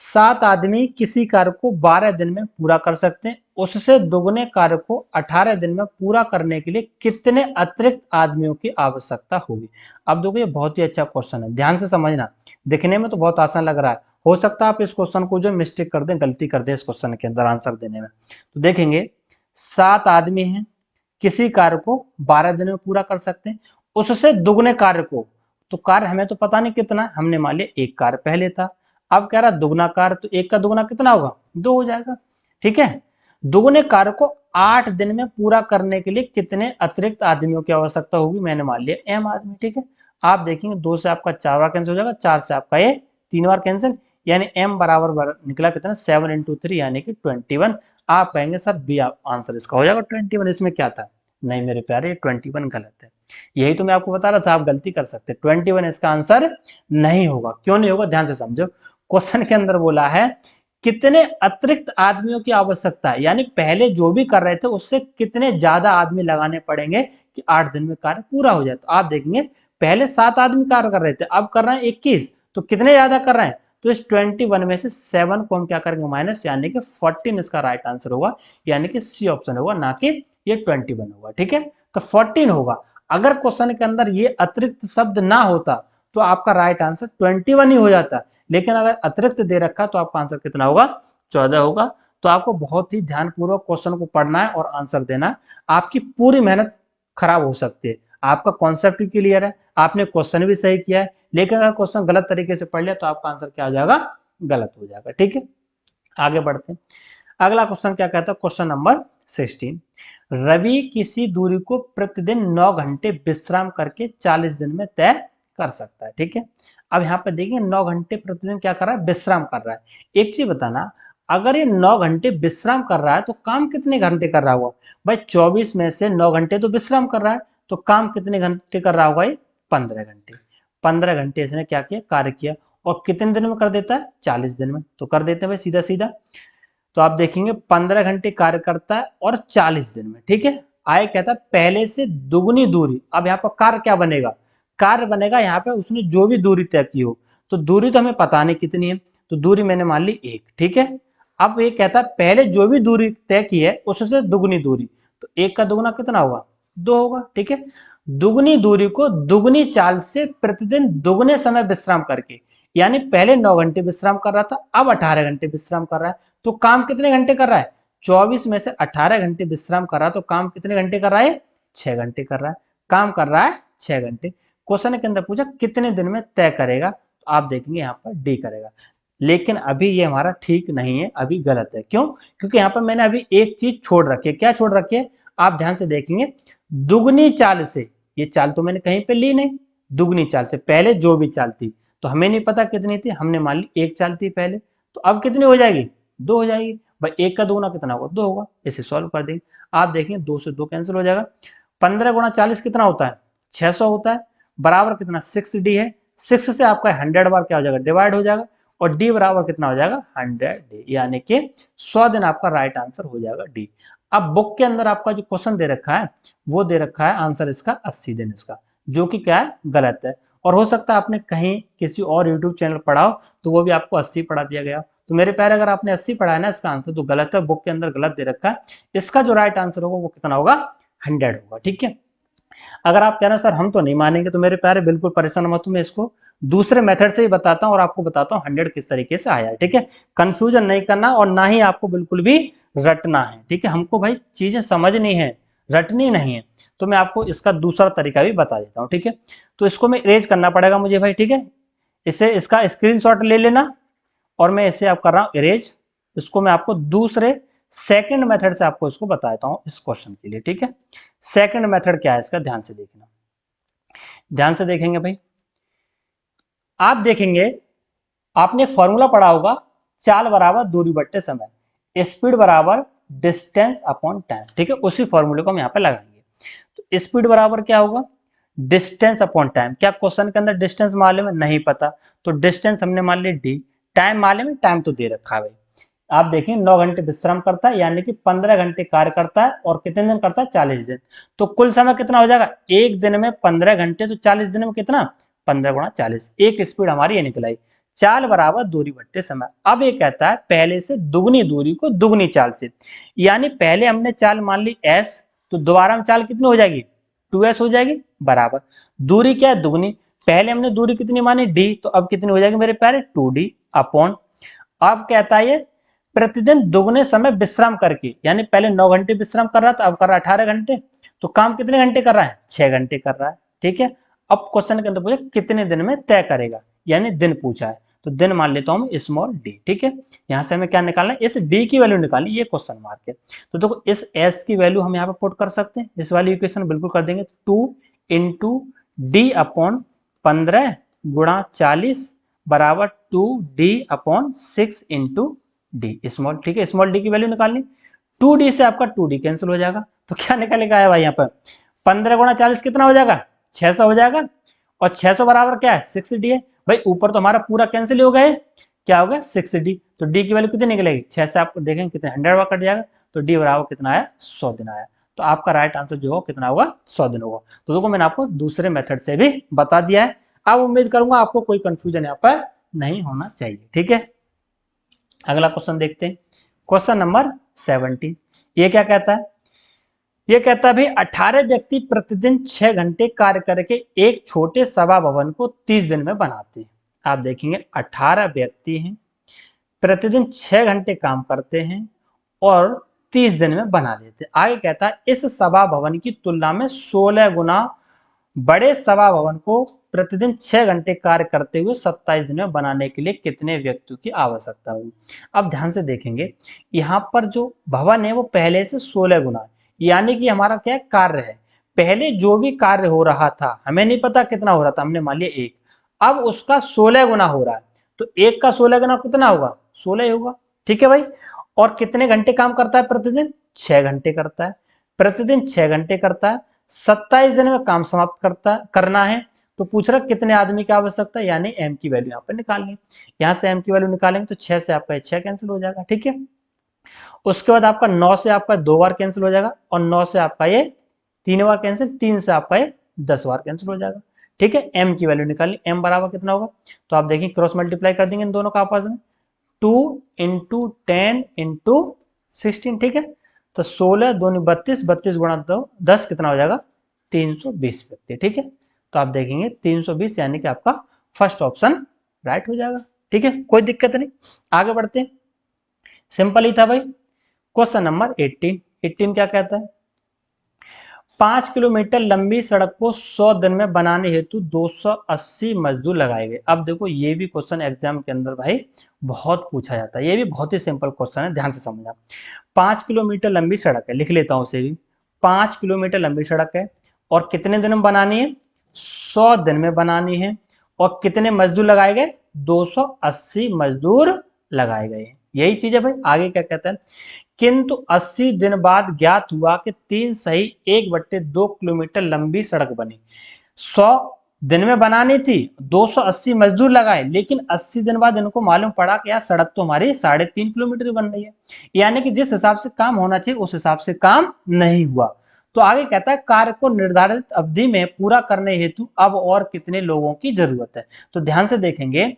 7 आदमी किसी कार्य को 12 दिन में पूरा कर सकते हैं, उससे दोगुने कार्य को 18 दिन में पूरा करने के लिए कितने अतिरिक्त आदमियों की आवश्यकता होगी। अब देखो ये बहुत ही अच्छा क्वेश्चन है, ध्यान से समझना, दिखने में तो बहुत आसान लग रहा है, हो सकता है आप इस क्वेश्चन को जो मिस्टेक कर दें, गलती कर दें इस क्वेश्चन के अंदर आंसर देने में। तो देखेंगे 7 आदमी हैं, किसी कार्य को 12 दिन में पूरा कर सकते हैं, उससे दुगने कार्य को, तो कार्य हमें तो पता नहीं कितना, हमने मान लिया एक कार्य पहले था, अब कह रहा दुगना कार्य, तो एक का दुगना कितना होगा 2 हो जाएगा। ठीक है, दुगने कार्य को 8 दिन में पूरा करने के लिए कितने अतिरिक्त आदमियों की आवश्यकता होगी? मैंने मान लिया m आदमी, ठीक है। आप देखेंगे 2 से आपका 4 बार कैंसिल हो जाएगा, 4 से आपका ये 3 बार कैंसिल, यानी m बराबर निकला कितना? 7 × 3 यानी कि 21। आप कहेंगे सर बी आंसर इसका हो जाएगा 21, इसमें क्या था? नहीं मेरे प्यारे, 21 गलत है। यही तो मैं आपको बता रहा था, आप गलती कर सकते। 21 इसका आंसर नहीं होगा। क्यों नहीं होगा? ध्यान से समझो। क्वेश्चन के अंदर बोला है कितने अतिरिक्त आदमियों की आवश्यकता है, यानी पहले जो भी कर रहे थे उससे कितने ज्यादा आदमी लगाने पड़ेंगे कि 8 दिन में कार्य पूरा हो जाए। तो आप देखेंगे पहले 7 आदमी कार्य कर रहे थे, अब कर रहे हैं 21, तो कितने ज्यादा कर रहे हैं? तो इस 21 में से 7 को हम क्या करेंगे? माइनस, यानी कि 14 इसका राइट आंसर होगा, यानी कि सी ऑप्शन होगा, ना कि ये 21 होगा, ठीक है। तो 14 होगा। अगर क्वेश्चन के अंदर ये अतिरिक्त शब्द ना होता तो आपका राइट आंसर 21 ही हो जाता, लेकिन अगर अतिरिक्त दे रखा तो आपका आंसर कितना होगा? 14 होगा। तो आपको बहुत ही ध्यानपूर्वक क्वेश्चन को पढ़ना है और आंसर देना है। आपकी पूरी मेहनत खराब हो सकती है। आपका कॉन्सेप्ट क्लियर है, आपने क्वेश्चन भी सही किया है, लेकिन अगर क्वेश्चन गलत तरीके से पढ़ लिया तो आपका आंसर क्या हो जाएगा? गलत हो जाएगा, ठीक है। आगे बढ़ते हैं। अगला क्वेश्चन क्या कहता है? Question number 16। रवि किसी दूरी को प्रतिदिन 9 घंटे विश्राम करके 40 दिन में तय कर सकता है, ठीक है। अब यहाँ पे देखिए 9 घंटे प्रतिदिन क्या कर रहा है? विश्राम कर रहा है। एक चीज बताना, अगर ये 9 घंटे विश्राम कर रहा है तो काम कितने घंटे कर रहा होगा? भाई 24 में से 9 घंटे तो विश्राम कर रहा है, तो काम कितने घंटे कर रहा होगा? ये 15 घंटे। 15 घंटे इसने क्या किया? कार्य किया। और कितने दिन में कर देता है? 40 दिन में। तो कर देते हैं भाई सीधा सीधा। तो आप देखेंगे 15 घंटे कार्य करता है और 40 दिन में, ठीक है। आए कहता है पहले से दुगनी दूरी। अब यहाँ पर कार्य क्या बनेगा? कार्य बनेगा यहाँ पे उसने जो भी दूरी तय की हो। तो दूरी तो हमें पता नहीं कितनी है, तो दूरी मैंने मान ली 1, ठीक है। अब ये कहता है पहले जो भी दूरी तय की है उससे दुगनी दूरी, तो 1 का दुगना कितना होगा? 2 होगा, ठीक है। दुगनी दूरी को दुगनी चाल से प्रतिदिन दुगने समय विश्राम करके, यानी पहले 9 घंटे विश्राम कर रहा था, अब 18 घंटे विश्राम कर रहा है। तो काम कितने घंटे कर रहा है? 24 में से 18 घंटे विश्राम कर रहा है, तो काम कितने घंटे कर रहा है? 6 घंटे कर रहा है। काम कर रहा है 6 घंटे। क्वेश्चन के अंदर पूछा कितने दिन में तय करेगा, तो आप देखेंगे यहाँ पर डी करेगा। लेकिन अभी ये हमारा ठीक नहीं है, अभी गलत है। क्यों? क्योंकि यहाँ पर मैंने अभी एक चीज छोड़ रखी है। क्या छोड़ रखी है? आप ध्यान से देखेंगे, दुगनी चाल से, ये चाल तो मैंने कहीं पे ली नहीं। दुगनी चाल से पहले जो भी चाल थी, तो हमें नहीं पता कितनी थी, हमने मान ली 1 चाल थी पहले, तो अब कितनी हो जाएगी? 2 हो जाएगी। भाई 1 का दुगना कितना होगा? 2 होगा। इसे सॉल्व कर देंगे। आप देखेंगे 2 से 2 कैंसिल हो जाएगा। 15 गुणा 40 कितना होता है? 600 होता है। बराबर कितना? 6d है। 6 से आपका 100 बार क्या हो जाएगा? डिवाइड हो जाएगा। और d बराबर कितना हो जाएगा? 100d, यानी कि 100 दिन आपका राइट आंसर हो जाएगा डी। अब बुक के अंदर आपका जो क्वेश्चन दे रखा है वो दे रखा है आंसर इसका 80 दिन इसका, जो कि क्या है? गलत है। और हो सकता है आपने कहीं किसी और यूट्यूब चैनल पढ़ा हो तो वो भी आपको 80 पढ़ा दिया गया। तो मेरे प्यारे अगर आपने 80 पढ़ा है ना इसका आंसर, तो गलत है, बुक के अंदर गलत दे रखा है। इसका जो राइट आंसर होगा वो कितना होगा? 100 होगा, ठीक है। अगर आप कह रहे हैं सर हम तो नहीं मानेंगे, तो मेरे प्यारे बिल्कुल परेशान मत, मैं इसको दूसरे मेथड से ही बताता हूँ और आपको बताता हूँ 100 किस तरीके से आया है, ठीक है। कंफ्यूजन नहीं करना और ना ही आपको बिल्कुल भी रटना है, ठीक है। हमको भाई चीजें समझनी है, रटनी नहीं है। तो मैं आपको इसका दूसरा तरीका भी बता देता हूँ, ठीक है। तो इसको मैं इरेज करना पड़ेगा मुझे भाई, ठीक है। इसे इसका स्क्रीनशॉट ले लेना और मैं इसे आप कर रहा हूँ इरेज। इसको मैं आपको दूसरे सेकंड मेथड से आपको इसको बताता हूँ इस क्वेश्चन के लिए, ठीक है। सेकंड मेथड क्या है इसका? ध्यान से देखना, ध्यान से देखेंगे भाई। आप देखेंगे आपने फॉर्मूला पढ़ा होगा, चाल बराबर दूरी बट्टे समय, स्पीड बराबर डिस्टेंस अपॉन टाइम, ठीक है। उसी फॉर्मूले को हम यहाँ पे लगाएंगे। तो स्पीड बराबर क्या होगा? Distance upon time. क्या क्वेश्चन के अंदर डिस्टेंस मालूम है? नहीं पता, तो डिस्टेंस हमने मान ली डी। टाइम मालूम है? टाइम तो दे रखा है भाई। आप देखिए 9 घंटे विश्राम करता है, यानी कि 15 घंटे कार्य करता है, और कितने दिन करता है? 40 दिन। तो कुल समय कितना हो जाएगा? एक दिन में 15 घंटे, तो 40 दिन में कितना? 15 गुणा 40। एक स्पीड हमारी ये निकल आई। चाल बराबर दूरी बट्टे समय। अब ये कहता है पहले से दुगनी दूरी को दुगनी चाल से, यानी पहले हमने चाल मान ली एस, तो दोबारा हम चाल कितनी हो जाएगी? 2s हो जाएगी। बराबर दूरी क्या है? दुगनी। पहले हमने दूरी कितनी मानी? डी, तो अब कितनी हो जाएगी मेरे प्यारे? 2d upon. अब कहता है ये प्रतिदिन दुगने समय विश्राम करके, यानी पहले 9 घंटे विश्राम कर रहा था, अब कर रहा है 18 घंटे। तो काम कितने घंटे कर रहा है? 6 घंटे कर रहा है, ठीक है। अब क्वेश्चन के अंदर पूछा कितने दिन में तय करेगा, यानी दिन पूछा है। तो देन मान लेता हूँ मैं स्मॉल डी। ठीक है, यहाँ से हमें क्या निकालना है, इस डी की वैल्यू निकालनी, ये क्वेश्चन मार्क है। तो देखो इस एस की वैल्यू हम यहाँ पे पुट कर सकते हैं, इस वाली इक्वेशन बिल्कुल कर देंगे। 2 इंटू डी अपॉन 15 गुणा 40 बराबर 2d/6 इंटू डी स्मॉल। ठीक है, स्मॉल डी की वैल्यू निकालनी, 2d से आपका 2d कैंसिल हो जाएगा, तो क्या निकलेगा है भाई यहाँ पर 15 गुणा 40 कितना हो जाएगा, 600 हो जाएगा, और 600 बराबर क्या है 6d है। भाई ऊपर तो हमारा पूरा कैंसिल हो गया, क्या होगा 6d, तो d की वैल्यू कितनी निकलेगी 6 से आपको देखेंगे कितने 100 कट जाएगा, तो d बराबर कितना आया 100 दिन आया। तो आपका राइट आंसर जो होगा कितना होगा 100 दिन होगा। तो देखो मैंने आपको दूसरे मेथड से भी बता दिया है। अब उम्मीद करूंगा आपको कोई कंफ्यूजन यहाँ पर नहीं होना चाहिए। ठीक है, अगला क्वेश्चन देखते हैं, क्वेश्चन नंबर 17। ये क्या कहता है, ये कहता है भाई 18 व्यक्ति प्रतिदिन 6 घंटे कार्य करके एक छोटे सभा भवन को 30 दिन में बनाते हैं। आप देखेंगे 18 व्यक्ति हैं, प्रतिदिन 6 घंटे काम करते हैं और 30 दिन में बना देते हैं। आगे कहता है इस सभा भवन की तुलना में 16 गुना बड़े सभा भवन को प्रतिदिन 6 घंटे कार्य करते हुए 27 दिन में बनाने के लिए कितने व्यक्तियों की आवश्यकता होगी। अब ध्यान से देखेंगे, यहाँ पर जो भवन है वो पहले से 16 गुना है, यानी कि हमारा क्या कार्य है, पहले जो भी कार्य हो रहा था हमें नहीं पता कितना हो रहा था, हमने मान लिया 1, अब उसका 16 गुना हो रहा है, तो 1 का 16 गुना कितना होगा 16 होगा। ठीक है भाई, और कितने घंटे काम करता है प्रतिदिन 6 घंटे करता है, प्रतिदिन 6 घंटे करता है, 27 दिन में काम समाप्त करना है। तो पूछ रहा कितने आदमी की आवश्यकता है, यानी m की वैल्यू यहाँ पर निकालनी, यहाँ से m की वैल्यू निकालेंगे तो 6 से आपका 6 कैंसिल हो जाएगा। ठीक है, उसके बाद आपका 9 से आपका 2 बार कैंसिल हो जाएगा, और 9 से आपका ये 3 बार कैंसिल, 3 से आपका ये 10 बार कैंसिल हो जाएगा। ठीक है, m की वैल्यू निकालनी, m बराबर कितना होगा, तो आप देखिए क्रॉस मल्टीप्लाई कर देंगे इन दोनों का आपस में, 2 इंटू 10 इंटू 16। ठीक है, तो 16 दूनी 32, 32 गुणा 10 कितना हो जाएगा 320 व्यक्ति। ठीक है, तो आप देखेंगे 320 यानी कि आपका फर्स्ट ऑप्शन राइट हो जाएगा। ठीक है, कोई दिक्कत नहीं, आगे बढ़ते हैं, सिंपल ही था भाई। क्वेश्चन नंबर 18 क्या कहता है, 5 किलोमीटर लंबी सड़क को 100 दिन में बनाने हेतु 280 मजदूर लगाए गए। अब देखो ये भी क्वेश्चन एग्जाम के अंदर भाई बहुत पूछा जाता है, ये भी बहुत ही सिंपल क्वेश्चन है, ध्यान से समझना। 5 किलोमीटर लंबी सड़क है, लिख लेता हूं उसे भी, 5 किलोमीटर लंबी सड़क है और कितने दिन में बनानी है 100 दिन में बनानी है, और कितने मजदूर लगाए गए 280 मजदूर लगाए गए, यही चीज है भाई। आगे क्या कहता है, किंतु 80 दिन बाद ज्ञात हुआ कि 3 सही 1/2 किलोमीटर लंबी सड़क बनी, 100 दिन में बनानी थी, 280 मजदूर लगाए, लेकिन 80 दिन बाद इनको मालूम पड़ा कि यार सड़क तो हमारी 3.5 किलोमीटर बन रही है, यानी कि जिस हिसाब से काम होना चाहिए उस हिसाब से काम नहीं हुआ। तो आगे कहता है कार्य को निर्धारित अवधि में पूरा करने हेतु अब और कितने लोगों की जरूरत है। तो ध्यान से देखेंगे,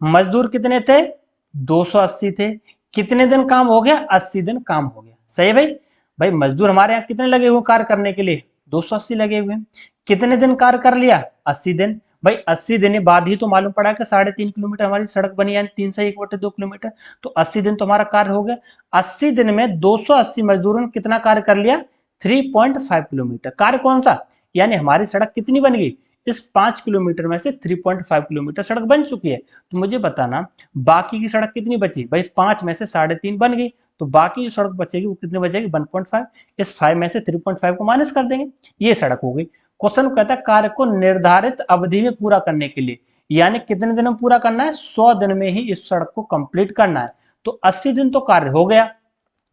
मजदूर कितने थे 280 थे, कितने दिन काम हो गया 80 दिन काम हो गया, सही है भाई। भाई मजदूर हमारे यहाँ कितने लगे हुए कार्य करने के लिए 280 लगे हुए, कितने दिन कार्य कर लिया 80 दिन। भाई 80 दिन बाद ही तो मालूम पड़ा कि 3.5 किलोमीटर हमारी सड़क बनी, यानी 3 से 1/2 किलोमीटर, तो 80 दिन तो हमारा कार्य हो गया। 80 दिन में 280 मजदूरों ने कितना कार्य कर लिया 3.5 किलोमीटर, कार्य कौन सा, यानी हमारी सड़क कितनी बन गई, इस 5 किलोमीटर में से 3.5 किलोमीटर सड़क बन चुकी है। तो मुझे बताना बाकी की सड़क कितनी बची, भाई 5 में से 3.5 बन गई, तो बाकी जो सड़क बचेगी वो कितनी बचेगी 1.5, इस 5 में से 3.5 को माइनस कर देंगे, ये सड़क हो गई। क्वेश्चन कहता है कार्य को निर्धारित अवधि में पूरा करने के लिए, यानी कितने दिन में पूरा करना है 100 दिन में ही इस सड़क को कंप्लीट करना है। तो 80 दिन तो कार्य हो गया,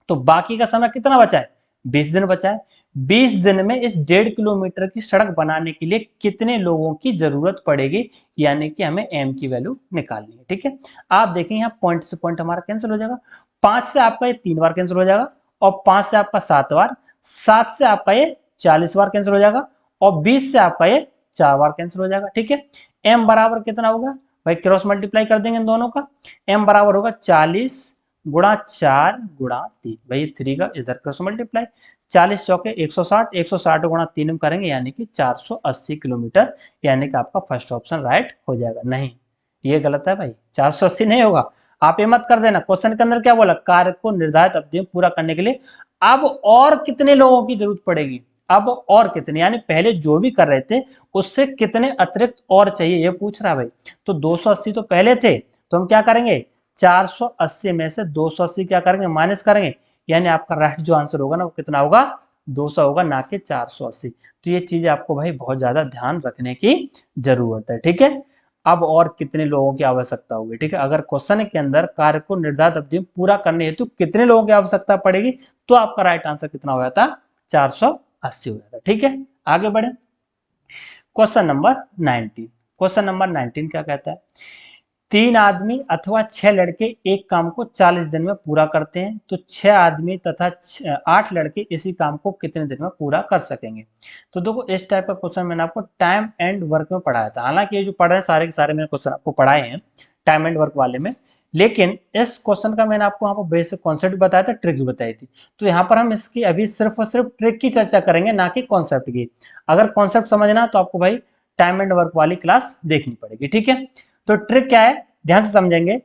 तो बाकी का समय कितना बचा है 20 दिन बचा है। 20 दिन में इस 1.5 किलोमीटर की सड़क बनाने के लिए कितने लोगों की जरूरत पड़ेगी, यानी कि हमें m की वैल्यू निकालनी है। ठीक है, आप देखें यहाँ पॉइंट से पॉइंट हमारा कैंसिल हो जाएगा, 5 से आपका ये 3 बार कैंसिल हो जाएगा, और 5 से आपका 7 बार, 7 से आपका ये 40 बार कैंसिल हो जाएगा, और 20 से आपका ये 4 बार कैंसिल हो जाएगा। ठीक है, m बराबर कितना होगा भाई, क्रॉस मल्टीप्लाई कर देंगे इन दोनों का, m बराबर होगा 40 गुणा 4 गुणा 3, भाई 3 का इधर क्रॉस मल्टीप्लाई, 40 चौके 160, 160 गुणा 3 करेंगे यानी कि 480 किलोमीटर, यानी कि आपका फर्स्ट ऑप्शन राइट हो जाएगा। नहीं, ये गलत है भाई, 480 नहीं होगा, आप ये मत कर देना। क्वेश्चन के अंदर क्या बोला, कार्य को निर्धारित अवधि में पूरा करने के लिए अब और कितने लोगों की जरूरत पड़ेगी, अब और कितने, यानी पहले जो भी कर रहे थे उससे कितने अतिरिक्त और चाहिए ये पूछ रहा है भाई। तो 280 तो पहले थे, तो हम क्या करेंगे 480 में से 280 क्या करेंगे माइनस करेंगे, यानी आपका राइट जो आंसर होगा ना वो कितना होगा 200 होगा, ना कि 480। तो ये चीजें आपको भाई बहुत ज्यादा ध्यान रखने की जरूरत है, ठीक है। अब और कितने लोगों की आवश्यकता होगी, ठीक है, अगर क्वेश्चन के अंदर कार्य को निर्धारित अवधि में पूरा करने हेतु कितने लोगों की आवश्यकता पड़ेगी, तो आपका राइट आंसर कितना हो जाता 480 हो जाता, ठीक है। आगे बढ़े क्वेश्चन नंबर 19। क्वेश्चन नंबर 19 क्या कहता है, 3 आदमी अथवा 6 लड़के एक काम को 40 दिन में पूरा करते हैं, तो 6 आदमी तथा 8 लड़के इसी काम को कितने दिन में पूरा कर सकेंगे। तो देखो इस टाइप का क्वेश्चन मैंने आपको टाइम एंड वर्क में पढ़ाया था, हालांकि ये जो पढ़ रहे हैं सारे के सारे मैंने क्वेश्चन आपको पढ़ाए हैं टाइम एंड वर्क वाले में, लेकिन इस क्वेश्चन का मैंने आपको यहाँ पर बेसिक कॉन्सेप्ट बताया था, ट्रिक भी बताई थी। तो यहाँ पर हम इसकी अभी सिर्फ और सिर्फ ट्रिक की चर्चा करेंगे, ना कि कॉन्सेप्ट की। अगर कॉन्सेप्ट समझना तो आपको भाई टाइम एंड वर्क वाली क्लास देखनी पड़ेगी, ठीक है। तो ट्रिक क्या है ध्यान से समझेंगे।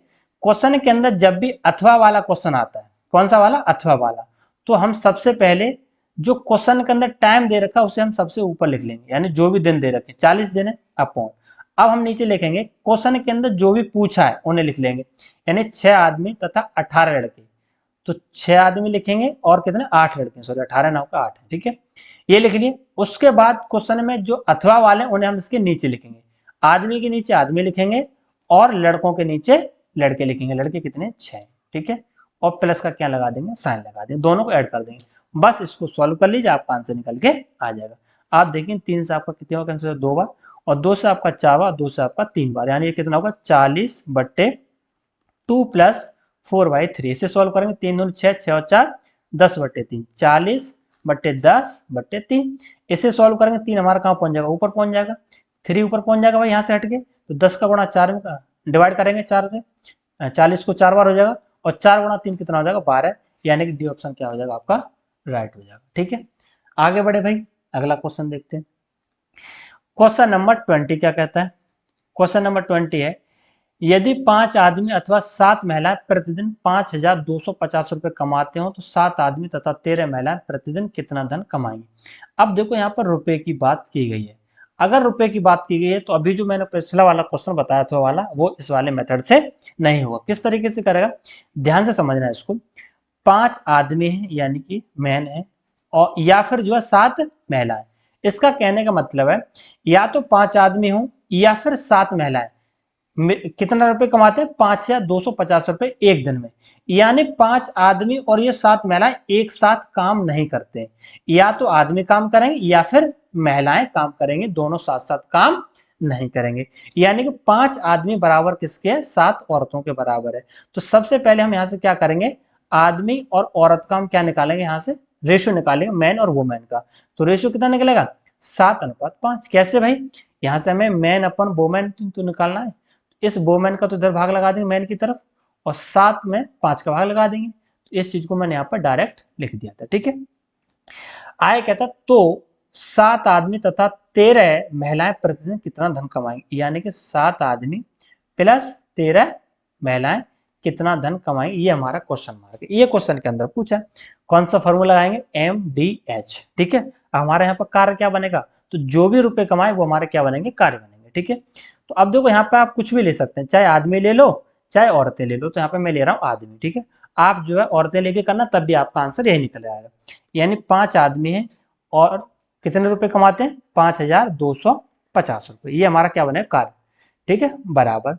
क्वेश्चन के अंदर जब भी अथवा वाला क्वेश्चन आता है, कौन सा वाला अथवा वाला, तो हम सबसे पहले जो क्वेश्चन के अंदर टाइम दे रखा है उसे हम सबसे ऊपर लिख लेंगे, यानी जो भी दिन दे रखे 40 दिन है अपॉन, अब हम नीचे लिखेंगे क्वेश्चन के अंदर जो भी पूछा है उन्हें लिख लेंगे, यानी 6 आदमी तथा 18 लड़के, तो 6 आदमी लिखेंगे और कितने 8 लड़के, सॉरी 18 ना होगा 8 है, ठीक है, ये लिख लिए। उसके बाद क्वेश्चन में जो अथवा वाले उन्हें हम इसके नीचे लिखेंगे, आदमी के नीचे आदमी लिखेंगे और लड़कों के नीचे लड़के लिखेंगे, लड़के कितने 6, ठीक है, और प्लस का क्या लगा देंगे साइन लगा देंगे, दोनों को ऐड कर देंगे, बस इसको सॉल्व कर लीजिए आपका आंसर निकल के आ जाएगा। आप देखिए 3 से आपका कितने बार कैंसिल, 2 बार, और 2 से आपका 4 बार, 2 से आपका 3 बार, यानी ये कितना होगा 40/2 प्लस 4/3, इसे सॉल्व करेंगे 3 दूनी 6, 6 और 4 10/3, 40/10/3, इसे सॉल्व करेंगे 3 हमारा कहाँ पहुंच जाएगा ऊपर पहुंच जाएगा, 3 ऊपर पहुंच जाएगा भाई यहाँ से हट के, तो 10 का गुणा 4 में डिवाइड करेंगे 4 से, 40 को 4 बार हो जाएगा, और 4 गुणा 3 कितना हो जाएगा 12, यानी कि डी ऑप्शन क्या हो जाएगा आपका राइट हो जाएगा, ठीक है। आगे बढ़े भाई अगला क्वेश्चन देखते हैं। क्वेश्चन नंबर 20 क्या कहता है, क्वेश्चन नंबर 20 है, यदि 5 आदमी अथवा 7 महिलाएं प्रतिदिन 5,250 रुपए कमाते हो, तो 7 आदमी तथा 13 महिलाएं प्रतिदिन कितना धन कमाएंगी। अब देखो यहाँ पर रुपए की बात की गई है, अगर रुपए की बात की गई है तो अभी जो मैंने पिछला वाला क्वेश्चन बताया था वाला, वो इस वाले मेथड से नहीं होगा। किस तरीके से करेगा ध्यान से समझना है इसको। 5 आदमी है यानी कि मैन है, और या फिर जो है 7 महिला है, इसका कहने का मतलब है या तो 5 आदमी हो या फिर 7 महिलाएं कितना रुपए कमाते हैं 5,250 रुपए एक दिन में, यानी 5 आदमी और ये 7 महिलाएं एक साथ काम नहीं करते, या तो आदमी काम करेंगे या फिर महिलाएं काम करेंगे, दोनों साथ साथ काम नहीं करेंगे, यानी कि 5 आदमी बराबर किसके है 7 औरतों के बराबर है। तो सबसे पहले हम यहाँ से क्या करेंगे आदमी और औरत का हम क्या निकालेंगे, यहाँ से रेशियो निकालेंगे मैन और वुमेन का, तो रेशियो कितना निकलेगा 7:5। कैसे भाई, यहाँ से हमें मैन अपन वुमेन तो निकालना है, इस वुमेन का तो इधर भाग लगा देंगे मैन की तरफ, और 7 में 5 का भाग लगा देंगे, तो इस चीज को मैंने यहाँ पर डायरेक्ट लिख दिया था, ठीक है। आगे कहता तो 7 आदमी तथा 13 महिलाएं प्रतिदिन कितना धन कमाएंगी, यानी कि 7 आदमी प्लस 13 महिलाएं कितना धन कमाएंगी, ये हमारा क्वेश्चन मार्क है। ये क्वेश्चन के अंदर पूछा कौन सा फॉर्मूला लगाएंगे MDH, ठीक है। हमारे यहाँ पर कार्य क्या बनेगा, तो जो भी रुपए कमाए वो हमारे क्या बनेंगे कार्य बनेंगे, ठीक है। तो अब देखो यहाँ पे आप कुछ भी ले सकते हैं, चाहे आदमी ले लो चाहे औरतें ले लो, तो यहाँ पे मैं ले रहा हूँ आदमी, ठीक है। आप जो है औरतें लेके करना तब भी आपका आंसर यही निकल आएगा, यानी 5 आदमी है और कितने रुपए कमाते हैं 5,250 रुपए, ये हमारा क्या बने कार्य, ठीक है बराबर।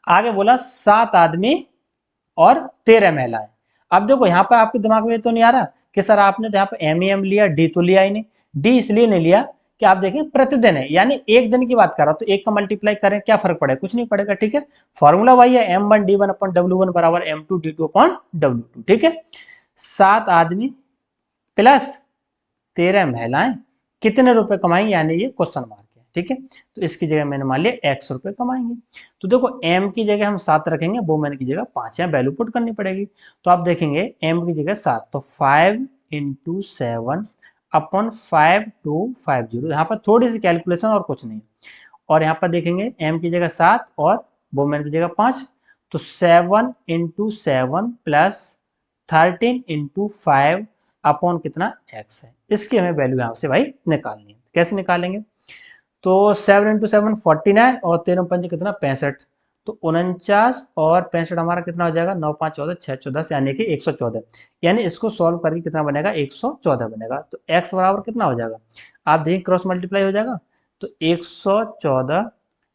आगे बोला 7 आदमी और 13 महिलाएं। अब देखो यहाँ पर आपके दिमाग में तो नहीं आ रहा कि सर आपने तो यहाँ पे M लिया, डी तो लिया ही नहीं। डी इसलिए नहीं लिया कि आप देखें प्रतिदिन है, यानी एक दिन की बात कर रहा हूं, तो एक का मल्टीप्लाई करें क्या फर्क पड़ेगा, कुछ नहीं पड़ेगा, ठीक है। फॉर्मूला वही है M1D1/W1 बराबर M2D2/W2, ठीक है। 7 आदमी प्लस 13 महिलाएं कितने रुपए कमाएंगे, यानी ये क्वेश्चन मार्क है, ठीक है। तो इसकी जगह मैंने मान लिया X रुपए कमाएंगे, तो देखो M की जगह हम 7 रखेंगे, वुमेन की जगह 5, या वैल्यू पुट करनी पड़ेगी, तो आप देखेंगे M की जगह 7, तो 5 × 7/5250, यहाँ पर थोड़ी सी कैलकुलेशन और कुछ नहीं, और यहाँ पर देखेंगे M की जगह 7 और वुमेन की जगह 5, तो 7 × 7 प्लस 13 × 5 अपॉन कितना X है, इसकी हमें वैल्यू यहाँ से भाई निकालनी है। कैसे निकालेंगे, तो 7 × 7 49 और 13 पंजे कितना 65, तो 49 और 65 हमारा कितना हो जाएगा, 9 5 14 6 14 यानी कि 114। यानी इसको सॉल्व करके कितना बनेगा, 114 बनेगा। तो x बराबर कितना हो जाएगा, आप देखिए क्रॉस मल्टीप्लाई हो जाएगा। तो 114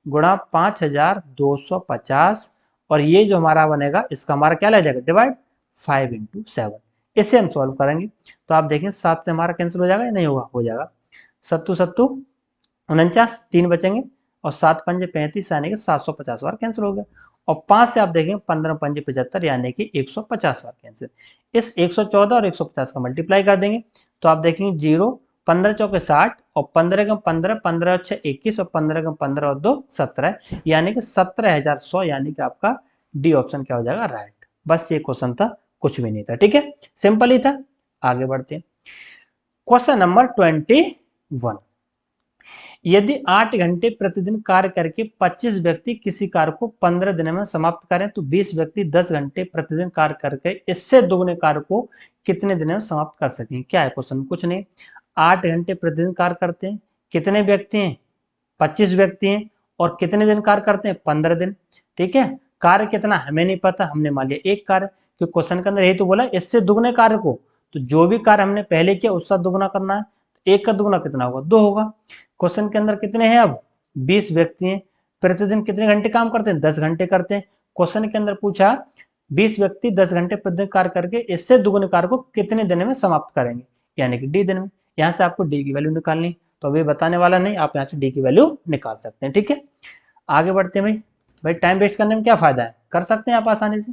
गुणा 5250, और ये जो हमारा बनेगा इसका हमारा क्या लग जाएगा, डिवाइड 5 × 7। इसे हम सॉल्व करेंगे तो आप देखें 7 से हमारा कैंसिल हो जाएगा या नहीं होगा, हो जाएगा। सत्तू सत्तू 49, 3 बचेंगे, और 7 पंजे 35 यानी कि 750 बार कैंसिल हो गया। और 5 से आप देखें 15 पंजे 75 यानी कि 150 बार कैंसिल। इस 114 और 150 का मल्टीप्लाई कर देंगे तो आप देखेंगे 0, 15 चौके 60, और 15 × 15, 15 × 6 21, और 15 × 15 और 2 17, यानी कि 17,100, यानी कि आपका डी ऑप्शन क्या हो जाएगा, राइट। बस ये क्वेश्चन था, कुछ भी नहीं था। ठीक है, सिंपल ही था। आगे बढ़ते हैं, क्वेश्चन नंबर 21। यदि 8 घंटे प्रतिदिन कार्य करके 25 व्यक्ति किसी कार्य को 15 दिनों में समाप्त करें तो 20 व्यक्ति 10 घंटे प्रतिदिन कार्य करके इससे दोगुने कार्य को कितने दिनों में समाप्त कर सकेंगे। क्या है क्वेश्चन, कुछ नहीं। 8 घंटे प्रतिदिन कार्य करते हैं, कितने व्यक्ति हैं, 25 व्यक्ति हैं, और कितने दिन कार्य करते हैं, 15 दिन। ठीक है, कार्य कितना हमें नहीं पता, हमने मान लिया एक कार्य, क्योंकि क्वेश्चन के अंदर यही तो बोला इससे दुगने कार्य को, तो जो भी कार्य हमने पहले किया उसका दुगना करना है। तो एक का दुगना कितना होगा, 2 होगा। क्वेश्चन के अंदर कितने हैं, अब 20 व्यक्ति हैं, प्रतिदिन कितने घंटे काम करते हैं, 10 घंटे करते हैं। क्वेश्चन के अंदर पूछा 20 व्यक्ति 10 घंटे प्रतिदिन कार्य करके इससे दुगने कार्य को कितने दिन में समाप्त करेंगे, यानी कि डी दिन में। यहाँ से आपको डी की वैल्यू निकालनी, तो अभी बताने वाला नहीं, आप यहाँ से डी की वैल्यू निकाल सकते हैं। ठीक है, आगे बढ़ते हैं भाई टाइम वेस्ट करने में क्या फायदा है, कर सकते हैं आप आसानी से।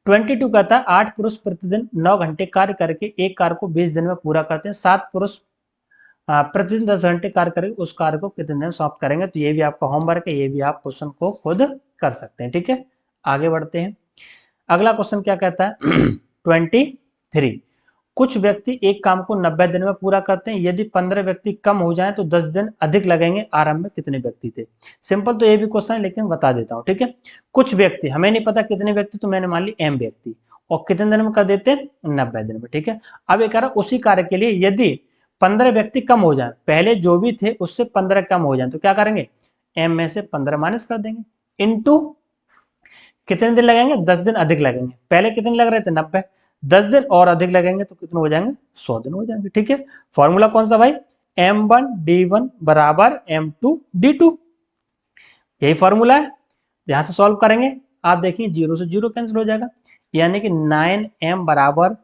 22 कहता है 8 पुरुष प्रतिदिन 9 घंटे कार्य करके एक कार्य को 20 दिन में पूरा करते हैं, 7 पुरुष प्रतिदिन 10 घंटे कार्य करेंगे, उस कार्य को कितने दिन में समाप्त करेंगे। तो ये भी आपका होमवर्क है, ये भी आप क्वेश्चन को खुद कर सकते हैं। ठीक है, आगे बढ़ते हैं। अगला क्वेश्चन क्या कहता है 23, कुछ व्यक्ति एक काम को 90 दिन में पूरा करते हैं, यदि 15 व्यक्ति कम हो जाएं तो 10 दिन अधिक लगेंगे, आरंभ में कितने व्यक्ति थे। सिंपल तो ये भी क्वेश्चन है, लेकिन बता देता हूं। ठीक है, कुछ व्यक्ति, हमें नहीं पता कितने व्यक्ति, तो मैंने मान ली एम व्यक्ति, और कितने दिन में कर देते हैं, 90 दिन में। ठीक है, अब ये कह रहा उसी कार्य के लिए यदि 15 व्यक्ति कम हो जाए, पहले जो भी थे उससे 15 कम हो जाए, तो क्या करेंगे, एम में से 15 माइनस कर देंगे, इनटू कितने दिन लगेंगे, 10 दिन अधिक लगेंगे। पहले कितने लग रहे थे, 90, 10 दिन और अधिक लगेंगे तो कितने हो जाएंगे, 100 दिन हो जाएंगे। ठीक है, फॉर्मूला कौन सा भाई, m1d1 बराबर m2d2, यही फॉर्मूला है। यहां से सॉल्व करेंगे, आप देखिए 0 से 0 कैंसिल हो जाएगा, यानी कि 9m बराबर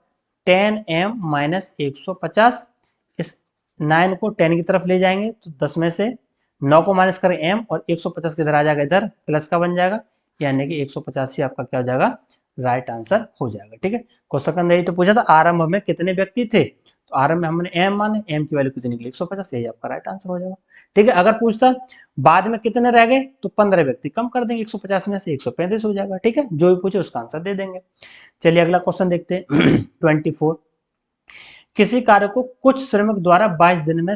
10m माइनस 150। इस 9 को 10 की तरफ ले जाएंगे तो 10 में से 9 को माइनस करें m, और 150 किधर आ जाएगा, इधर प्लस का बन जाएगा, यानी कि 185 आपका क्या हो जाएगा, राइट आंसर हो जाएगा। ठीक है, क्वेश्चन का अंदर यही तो पूछा था आरंभ में कितने व्यक्ति थे, तो आरंभ में हमने m माने, m की वैल्यू कितनी निकली, 150, यही आपका राइट आंसर हो जाएगा। ठीक है, अगर पूछता बाद में कितने रह गए, तो 15 व्यक्ति कम कर देंगे, 150 में से 135 हो जाएगा। ठीक है, जो भी पूछे उसका आंसर दे देंगे। चलिए अगला क्वेश्चन देखते हैं 24, किसी कार्य को कुछ श्रमिक द्वारा 22 दिन में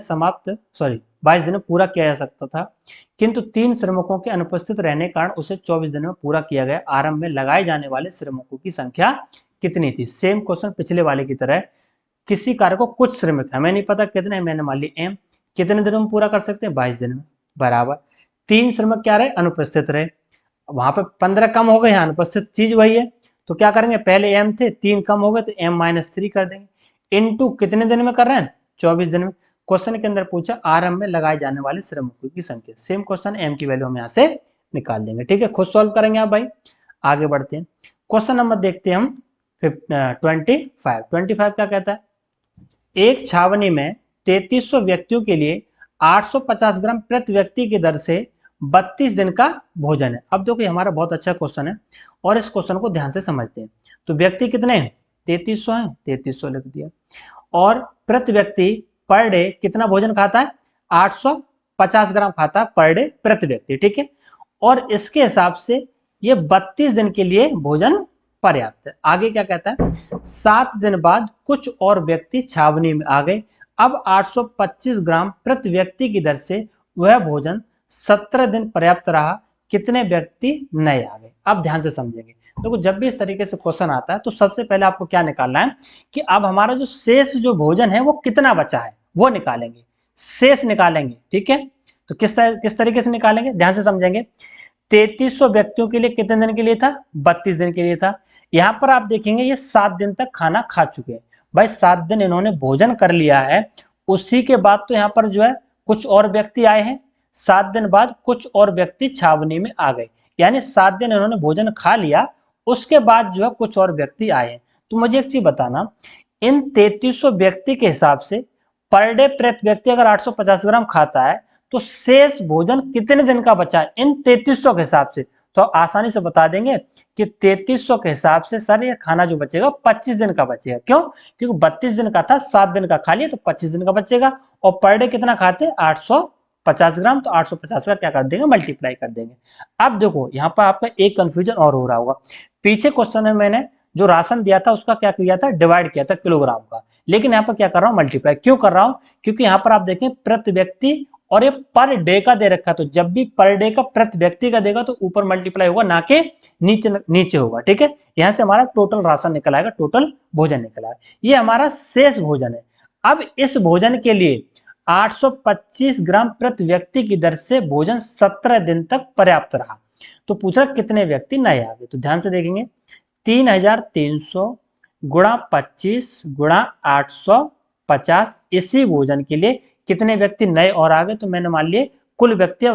22 दिन में पूरा किया जा सकता था, किंतु 3 श्रमिकों के अनुपस्थित रहने के कारण उसे 24 दिन में पूरा किया गया। आरंभ में लगाए जाने वाले श्रमिकों की संख्या कितनी थी। सेम क्वेश्चन पिछले वाले की तरह, किसी कार्य को कुछ श्रमिक, हमें नहीं पता कितने, मैंने मान ली एम, कितने दिनों में पूरा कर सकते हैं, 22 दिन में, बराबर 3 श्रमिक क्या रहे, अनुपस्थित रहे, वहां पे 15 कम हो गए, यहाँ अनुपस्थित चीज वही है, तो क्या करेंगे, पहले एम थे, 3 कम हो गए तो m माइनस 3 कर देंगे, इनटू कितने दिन में कर रहे हैं, 24 दिन में। क्वेश्चन के अंदर पूछा आरंभ में लगाए जाने वाले श्रमिकों की संख्या, सेम क्वेश्चन, m की वैल्यू हम यहाँ से निकाल देंगे। ठीक है, खुद सॉल्व करेंगे आप भाई। आगे बढ़ते हैं, क्वेश्चन नंबर देखते हैं हम 25 क्या कहता है, एक छावनी में 3300 व्यक्तियों के लिए 850 ग्राम प्रति व्यक्ति की दर से 32 दिन का भोजन है। अब देखो हमारा बहुत अच्छा क्वेश्चन है, और इस क्वेश्चन को ध्यान से समझते हैं। तो व्यक्ति कितने हैं, 3300 हैं, 3300 लिख दिया, और प्रति व्यक्ति पर डे कितना भोजन खाता है, 850 ग्राम खाता है पर डे प्रति व्यक्ति। ठीक है, और इसके हिसाब से ये 32 दिन के लिए भोजन पर्याप्त है। आगे क्या कहता है, 7 दिन बाद कुछ और व्यक्ति छावनी में आ गए, अब 825 ग्राम प्रति व्यक्ति की दर से वह भोजन 17 दिन पर्याप्त रहा, कितने व्यक्ति नए आ गए। अब ध्यान से समझेंगे, देखो जब भी इस तरीके से क्वेश्चन आता है तो सबसे पहले आपको क्या निकालना है कि अब हमारा जो शेष जो भोजन है वो कितना बचा है वो निकालेंगे, शेष निकालेंगे। ठीक है, तो किस तरीके से निकालेंगे, ध्यान से समझेंगे। 3300 व्यक्तियों के लिए कितने दिन के लिए था? 32 दिन के लिए था। यहां पर आप देखेंगे ये 7 दिन तक खाना खा चुके हैं। भाई 7 दिन इन्होंने भोजन कर लिया है, उसी के बाद तो यहाँ पर जो है कुछ और व्यक्ति आए हैं। 7 दिन बाद कुछ और व्यक्ति छावनी में आ गए, यानी 7 दिन इन्होंने भोजन खा लिया, उसके बाद जो है कुछ और व्यक्ति आए हैं। तो मुझे एक चीज बताना, इन 3300 व्यक्ति के हिसाब से पर डे प्रति व्यक्ति अगर 850 ग्राम खाता है, तो शेष भोजन कितने दिन का बचा है इन 3300 के हिसाब से? तो आसानी से बता देंगे कि 3300 के हिसाब से सर ये खाना जो बचेगा 25 दिन का बचेगा। क्यों? क्योंकि 32 दिन का था, 7 दिन का खा लिया तो 25 दिन का बचेगा। और पर डे कितना खाते? 850 ग्राम, तो 850 का क्या कर देंगे? मल्टीप्लाई कर देंगे। अब देखो यहाँ पर आपका एक कंफ्यूजन और हो रहा होगा, पीछे क्वेश्चन में मैंने जो राशन दिया था उसका क्या किया था? डिवाइड किया था किलोग्राम का, लेकिन यहाँ पर क्या कर रहा हूँ? मल्टीप्लाई। क्यों कर रहा हूँ? क्योंकि यहाँ पर आप देखें प्रति व्यक्ति और ये पर डे का दे रखा, तो जब भी पर डे का प्रति व्यक्ति का देगा तो ऊपर मल्टीप्लाई होगा, ना कि नीचे नीचे होगा। ठीक है, यहां से हमारा टोटल राशन निकल आएगा, टोटल भोजन निकल आएगा। ये हमारा शेष भोजन है। अब इस भोजन के लिए 825 ग्राम प्रति व्यक्ति की दर से भोजन 17 दिन तक पर्याप्त रहा। तो पूछा कितने व्यक्ति नए आ गए, तो ध्यान से देखेंगे 3300 गुणा 25 गुणा 850, इसी भोजन के लिए कितने व्यक्ति नए और आ गए? तो मैंने मान लिए कुल व्यक्ति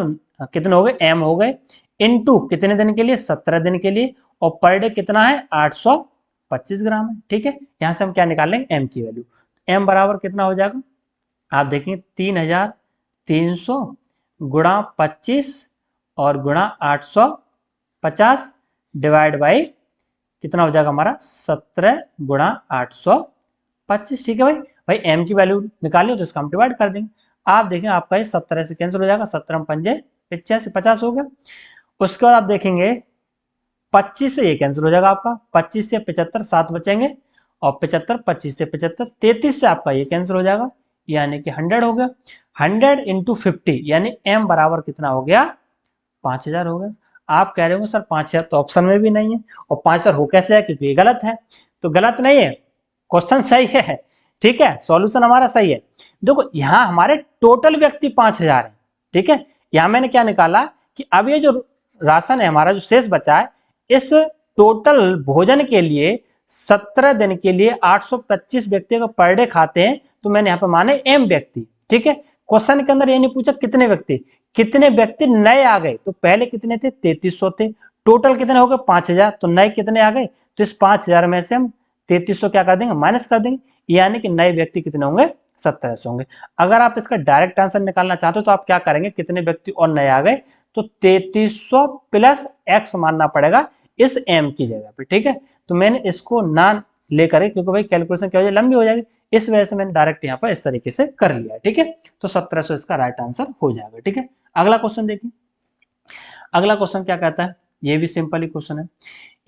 कितने हो गए? एम हो गए, इनटू कितने दिन के लिए? 17 दिन के लिए, और पर डे कितना है? 825 ग्राम है। ठीक है, यहां से हम क्या निकाल लेंगे? एम की वैल्यू। एम बराबर कितना हो जाएगा? आप देखें 3300 गुणा 25 और गुणा 850 डिवाइड बाई कितना हो जाएगा हमारा? 17 गुणा 825। ठीक है भाई, भाई एम की वैल्यू निकाली हो तो इसका हम डिवाइड कर देंगे। आप देखें आपका ये 17 से कैंसिल हो जाएगा, 17 पंजे 85, 50 हो गया। उसके बाद आप देखेंगे 25 से ये कैंसिल हो जाएगा आपका, 25 से 75 7 बचेंगे, और 75 25 से 75 33 से आपका ये कैंसिल हो जाएगा, यानी कि 100 हो गया। 100 इंटू 50 यानी एम बराबर कितना हो गया? 5000 हो गया। आप कह रहे हो सर 5000 तो ऑप्शन में भी नहीं है, और 5000 हो कैसे है? क्योंकि ये गलत है। तो गलत नहीं है, क्वेश्चन सही है। ठीक है, सॉल्यूशन हमारा सही है। देखो यहां हमारे टोटल व्यक्ति 5000 है। ठीक है, यहां मैंने क्या निकाला कि अब ये जो राशन है हमारा जो शेष बचा है, इस टोटल भोजन के लिए 17 दिन के लिए 825 व्यक्ति को पर डे खाते हैं, तो मैंने यहाँ पे माने एम व्यक्ति। ठीक है, क्वेश्चन के अंदर ये नहीं पूछा कितने व्यक्ति, कितने व्यक्ति नए आ गए। तो पहले कितने थे? 3300 थे, टोटल कितने हो गए? 5000, तो नए कितने आ गए? तो इस 5000 में से हम 3300 क्या कर देंगे? माइनस कर देंगे, यानी कि नए व्यक्ति कितने होंगे? 1700 होंगे। अगर आप इसका डायरेक्ट आंसर निकालना चाहते हो तो आप क्या करेंगे? कितने व्यक्ति और नए आ गए, तो 3300 प्लस एक्स मानना पड़ेगा इस एम की जगह पे। ठीक है, तो मैंने इसको ना लेकर, क्योंकि भाई कैलकुलेशन क्या हो जाए लंबी हो जाएगी, इस वजह से मैंने डायरेक्ट यहाँ पर इस तरीके से कर लिया। ठीक है, तो 1700 इसका राइट आंसर हो जाएगा। ठीक है, अगला क्वेश्चन देखिए। अगला क्वेश्चन क्या कहता है? ये भी सिंपल ही क्वेश्चन है।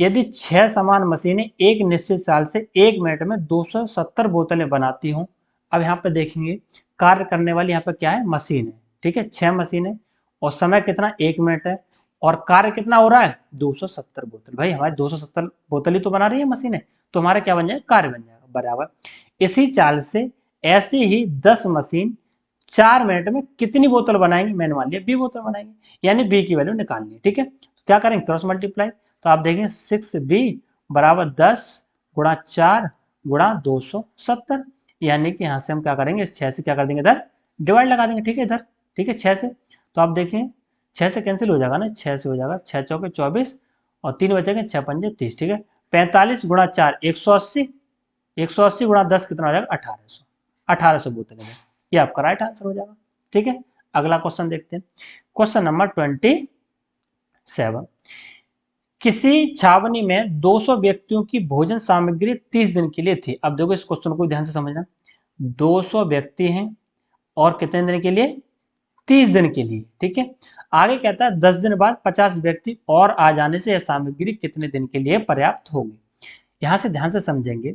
यदि 6 समान मशीनें एक निश्चित साल से 1 मिनट में 270 बोतलें बनाती हूं। अब यहाँ पे देखेंगे कार्य करने वाली यहाँ पे क्या है? मशीन है। ठीक है, 6 मशीनें, और समय कितना? 1 मिनट है, और कार्य कितना हो रहा है? 270 बोतल। भाई हमारे 270 बोतल ही तो बना रही है मशीनें, तो हमारा क्या बन जाएगा? कार्य बन जाएगा बराबर। इसी चाल से ऐसी ही 10 मशीन 4 मिनट में कितनी बोतल बनाएंगे? मैंने मान लिया 20 बोतल बनाएंगे, यानी बी की वैल्यू निकालनी है। ठीक है, तो क्या करेंगे? Cross multiply. तो आप देखें 6b बराबर 10 गुणा 4 गुणा 270, यानी कि यहां से हम क्या करेंगे? इस 6 से क्या कर देंगे? इधर डिवाइड लगा देंगे। ठीक है, इधर ठीक है 6 से, तो आप देखें 6 से कैंसिल हो जाएगा ना, 6 से हो जाएगा 6 चौके 24, और 3 बचेंगे, 6 पंजे 30। ठीक है, 45 गुणा 4 180, 180 गुणा 10 कितना हो जाएगा? 1800, 1800 बोतलें। ये आपका राइट आंसर हो जाएगा। ठीक है, अगला क्वेश्चन देखते हैं। Question number 27। किसी छावनी में 200 व्यक्तियों की भोजन सामग्री 30 दिन के लिए थी। अब देखो इस क्वेश्चन को ध्यान से समझना, 200 व्यक्ति हैं और कितने दिन के लिए? 30 दिन के लिए। ठीक है, आगे कहता है 10 दिन बाद 50 व्यक्ति और आ जाने से यह सामग्री कितने दिन के लिए पर्याप्त होगी। यहां से ध्यान से समझेंगे,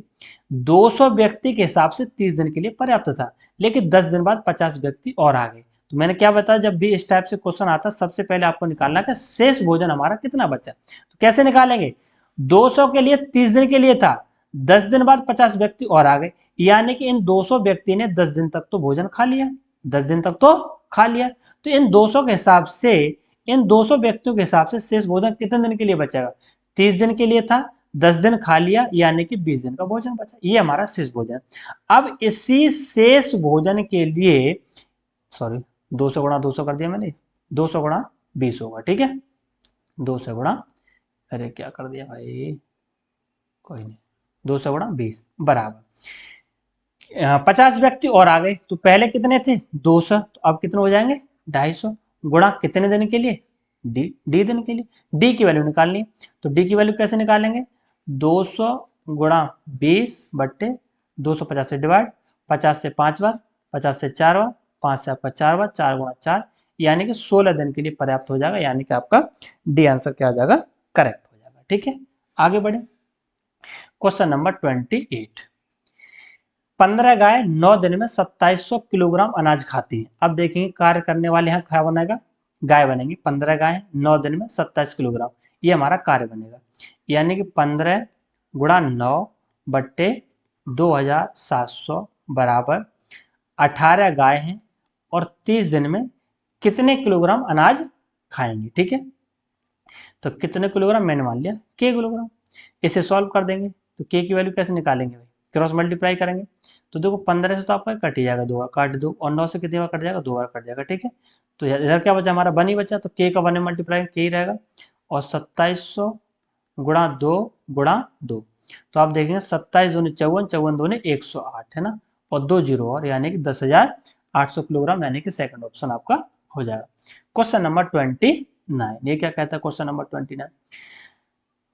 200 व्यक्ति के हिसाब से 30 दिन के लिए पर्याप्त था, लेकिन 10 दिन बाद 50 व्यक्ति और आ गए। तो मैंने क्या बताया, जब भी इस टाइप से क्वेश्चन आता है सबसे पहले आपको निकालना है कि शेष भोजन हमारा कितना बचा। तो कैसे निकालेंगे? 200 के लिए 30 दिन के लिए था, 10 दिन बाद 50 व्यक्ति और आ गए, यानी कि इन 200 व्यक्ति ने 10 दिन तक तो भोजन खा लिया, 10 दिन तक तो खा लिया। तो इन 200 के हिसाब से इन 200 व्यक्तियों के हिसाब से शेष भोजन कितने दिन के लिए बचेगा? 30 दिन के लिए था, 10 दिन खा लिया, यानी कि 20 दिन का भोजन बचा, ये हमारा शेष भोजन। अब इसी शेष भोजन के लिए, सॉरी 200 गुणा 200 कर दिया मैंने, 200 गुणा 20 होगा, ठीक है, 200 गुणा, अरे क्या कर दिया भाई, कोई नहीं, 200 गुणा 20 बराबर 50 व्यक्ति और आ गए। तो पहले कितने थे? 200, तो अब कितने हो जाएंगे? 250 गुणा कितने दिन के लिए? डी दिन के लिए। डी की वैल्यू निकालनी है, तो डी की वैल्यू कैसे निकालेंगे? 200 गुणा 20 बट्टे 250 से डिवाइड, 50 से 5 बार, 50 से 4 बार, 5 से आपका 4 बार, 4 गुणा 4, यानी कि 16 दिन के लिए पर्याप्त हो जाएगा, यानी कि आपका डी आंसर क्या हो जाएगा? करेक्ट हो जाएगा। ठीक है, आगे बढ़े। Question number 28। 15 गाय 9 दिन में 2700 किलोग्राम अनाज खाती है। अब देखेंगे कार्य करने वाले यहाँ क्या बनेगा? गाय बनेंगी। 15 गाय 9 दिन में 27 किलोग्राम, ये हमारा कार्य बनेगा, यानी कि 15 गुणा 9 बट्टे 2700 बराबर 18 गाय हैं और 30 दिन में कितने किलोग्राम अनाज खाएंगे। ठीक है, तो कितने किलोग्राम मैंने मान लिया के किलोग्राम। इसे सॉल्व कर देंगे, तो के की वैल्यू कैसे निकालेंगे भाई? क्रॉस मल्टीप्लाई करेंगे, तो देखो 15 से तो आपका कट ही जाएगा, 2 बार काट दो, और 9 से कितनी बार कट जाएगा? 2 बार कट जाएगा। ठीक है, तो इधर क्या बचा हमारा? 1 ही बचा, तो के का 1 में मल्टीप्लाई के ही रहेगा, और 2700 गुणा 2 गुणा 2, तो आप देखेंगे 27 दूनी 54, 54 दूनी 108 है ना, और 2 जीरो और, यानी कि 10,800 किलोग्राम, यानी कि सेकंड ऑप्शन आपका हो जाएगा। क्वेश्चन नंबर 29, ये क्या कहता है? क्वेश्चन नंबर 29,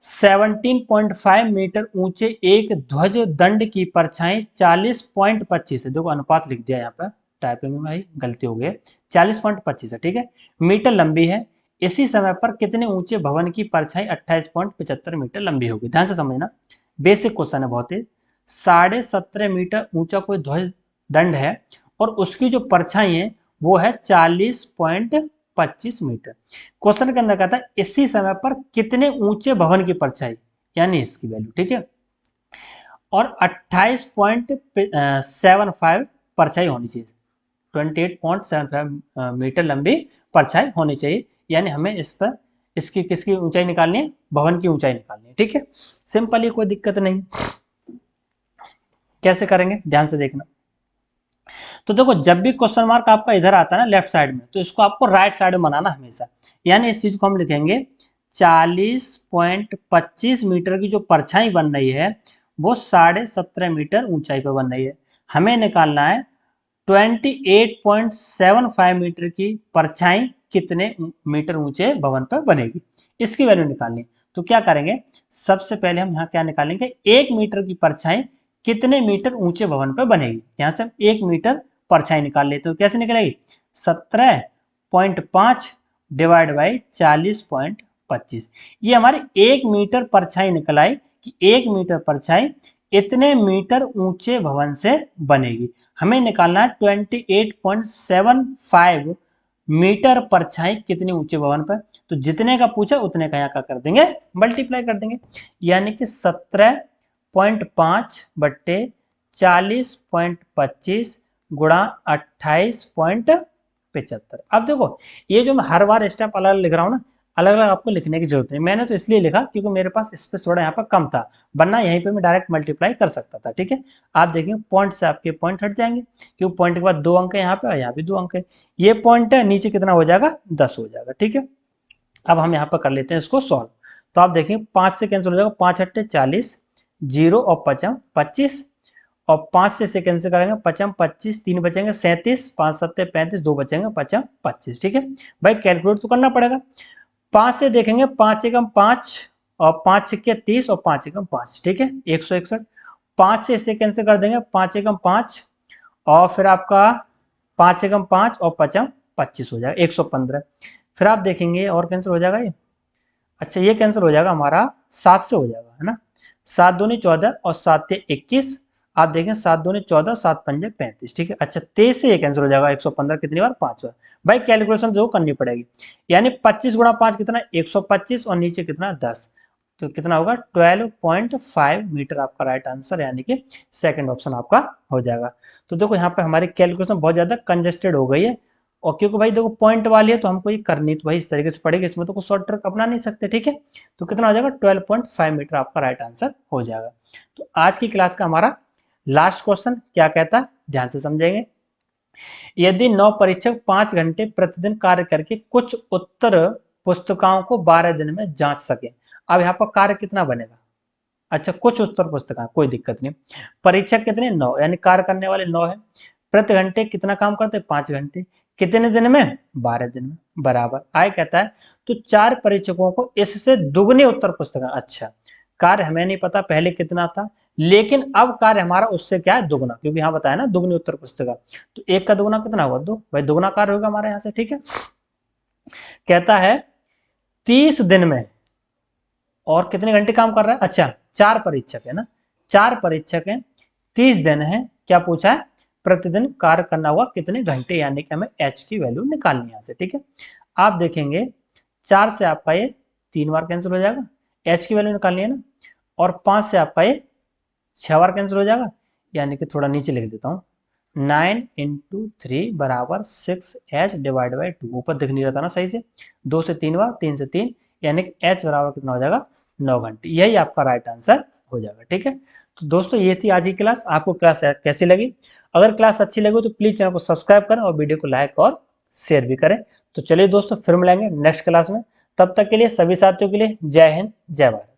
17.5 मीटर ऊंचे एक ध्वज दंड की परछाई 40.25 है, देखो अनुपात लिख दिया यहाँ पर, टाइपिंग में भाई गलती हो गई, 40.25 है, ठीक है, मीटर लंबी है। इसी समय पर कितने ऊंचे भवन की परछाई 28.75 मीटर लंबी होगी? ध्यान से समझना, बेसिक क्वेश्चन है बहुत ही। 17.5 मीटर ऊंचा कोई ध्वज दंड है और उसकी जो परछाई है वो है 40.25 मीटर। क्वेश्चन के अंदर कहता है इसी समय पर कितने ऊंचे भवन की परछाई, यानी इसकी वैल्यू, ठीक है, और 28.75 परछाई होनी चाहिए, 28.75 मीटर लंबी परछाई होनी चाहिए, यानी हमें इस पर इसकी किसकी ऊंचाई निकालनी है? भवन की ऊंचाई निकालनी है। ठीक है, सिंपल, ये कोई दिक्कत नहीं। कैसे करेंगे ध्यान से देखना, तो देखो जब भी क्वेश्चन मार्क आपका इधर आता है ना लेफ्ट साइड में, तो इसको आपको राइट साइड में बनाना हमेशा, यानी इस चीज को हम लिखेंगे 40.25 मीटर की जो परछाई बन रही है वो 17.5 मीटर ऊंचाई पर बन रही है। हमें निकालना है 28.75 मीटर की परछाई कितने मीटर ऊंचे भवन पर बनेगी, इसकी वैल्यू निकालनी। तो क्या करेंगे, सबसे पहले हम यहाँ क्या निकालेंगे? 1 मीटर की परछाई कितने मीटर ऊंचे भवन पर बनेगी, यहाँ से हम 1 मीटर परछाई निकाल लेते हो, कैसे निकलेगी? 17.5 डिवाइड बाई 40.25, ये हमारी 1 मीटर परछाई निकल आई कि 1 मीटर परछाई इतने मीटर ऊंचे भवन से बनेगी। हमें निकालना है 28.75 मीटर परछाई कितने ऊंचे भवन पर, तो जितने का पूछा उतने का यहाँ का कर देंगे मल्टीप्लाई कर देंगे, यानी कि 17.5 बट्टे 40.25 गुणा 28.75। अब देखो ये जो मैं हर बार स्टेप अलग लिख रहा हूँ ना, अलग अलग आपको लिखने की जरूरत नहीं, मैंने तो इसलिए लिखा क्योंकि मेरे पास स्पेस थोड़ा यहाँ पर कम था, वरना यहीं पे मैं डायरेक्ट मल्टीप्लाई कर सकता था। ठीक है, आप देखेंगे पॉइंट से आपके पॉइंट हट जाएंगे, क्योंकि पॉइंट के बाद 2 अंक है यहाँ पे और यहाँ भी 2 अंक है, ये पॉइंट है, नीचे कितना हो जाएगा? 10 हो जाएगा। ठीक है, अब हम यहाँ पर कर लेते हैं इसको सॉल्व, तो आप देखेंगे 5 से कैंसिल हो जाएगा, 5 अट्ठे 40, 0 और 5 25, और 5 से कैंसिल करेंगे, 5 25, 3 बचेंगे 37, 5 सत्ते 35, 2 बचेंगे 5 25। ठीक है भाई, कैलकुलेट तो करना पड़ेगा। 5 से देखेंगे, 5 एकम 5 और 5 छक्के 30 और 5 एकम 5, ठीक है 161। 5 से इसे कैंसिल कर देंगे, 5 एकम 5 और फिर आपका 5 एकम 5 और 5 25 हो जाएगा 115। फिर आप देखेंगे और कैंसिल हो जाएगा ये, अच्छा ये कैंसिल हो जाएगा हमारा 7 से हो जाएगा, है ना, 7 दूनी 14 और 7 ते 21, आप देखें 7 दूनी 14, 7 पंजे 35। ठीक है, अच्छा 23 से ये कैंसिल हो जाएगा 115 कितनी बार? 5 बार। भाई कैलकुलेशन जो करनी पड़ेगी, यानी 25 गुणा 5 कितना? 125, और नीचे कितना? 10, तो कितना होगा? 12.5 मीटर आपका राइट आंसर, यानी कि सेकंड ऑप्शन आपका हो जाएगा। तो देखो यहाँ पे हमारी कैलकुलेशन बहुत ज्यादा कंजेस्टेड हो गई है, और क्योंकि भाई देखो पॉइंट वाली है तो हमको ये करनी तो भाई इस तरीके से पड़ेगी, इसमें तो कुछ शॉर्ट ट्रिक अपना नहीं सकते, ठीक है। तो कितना हो जाएगा 12.5 मीटर आपका राइट आंसर हो जाएगा। तो आज की क्लास का हमारा लास्ट क्वेश्चन क्या कहता है, ध्यान से समझेंगे। यदि 9 परीक्षक 5 घंटे प्रतिदिन कार्य करके कुछ उत्तर पुस्तिकाओं को 12 दिन में जांच सके, अब यहाँ पर कार्य कितना बनेगा। अच्छा, कुछ उत्तर पुस्तिकाएं, कोई दिक्कत नहीं। परीक्षक कितने 9, यानी कार्य करने वाले 9 है। प्रति घंटे कितना काम करते हैं 5 घंटे, कितने दिन में 12 दिन में, बराबर आय कहता है। तो 4 परीक्षकों को इससे दुगनी उत्तर पुस्तिका, अच्छा कार्य हमें नहीं पता पहले कितना था, लेकिन अब कार्य हमारा उससे क्या है दुगना, क्योंकि यहाँ बताया ना दुगनी उत्तर पुस्तिका, तो 1 का दुगना कितना होगा 2, भाई दुगना कार्य होगा हमारे यहाँ से, ठीक है। कहता है 30 दिन में और कितने घंटे काम कर रहा है, अच्छा 4 परीक्षक है ना, 4 परीक्षक हैं, 30 दिन है, क्या पूछा है प्रतिदिन कार्य करना हुआ कितने घंटे, यानी कि हमें एच की वैल्यू निकालनी है यहाँ से, ठीक है। आप देखेंगे 4 से आपका ये 3 बार कैंसिल हो जाएगा, एच की वैल्यू निकालनी है ना, और 5 से आपका ये 6 बार कैंसिल हो जाएगा, यानी कि थोड़ा नीचे लिख देता हूँ, 9 इंटू 3 बराबर 6h डिवाइड बाई 2, ऊपर दिख नहीं रहता ना सही से, 2 से 3 बार, 3 से 3, यानी कि h बराबर कितना हो जाएगा 9 घंटे, यही आपका राइट आंसर हो जाएगा, ठीक है। तो दोस्तों ये थी आज की क्लास, आपको क्लास कैसी लगी, अगर क्लास अच्छी लगी तो प्लीज चैनल को सब्सक्राइब करें और वीडियो को लाइक और शेयर भी करें। तो चलिए दोस्तों फिर मिलेंगे नेक्स्ट क्लास में, तब तक के लिए सभी साथियों के लिए जय हिंद जय भारत।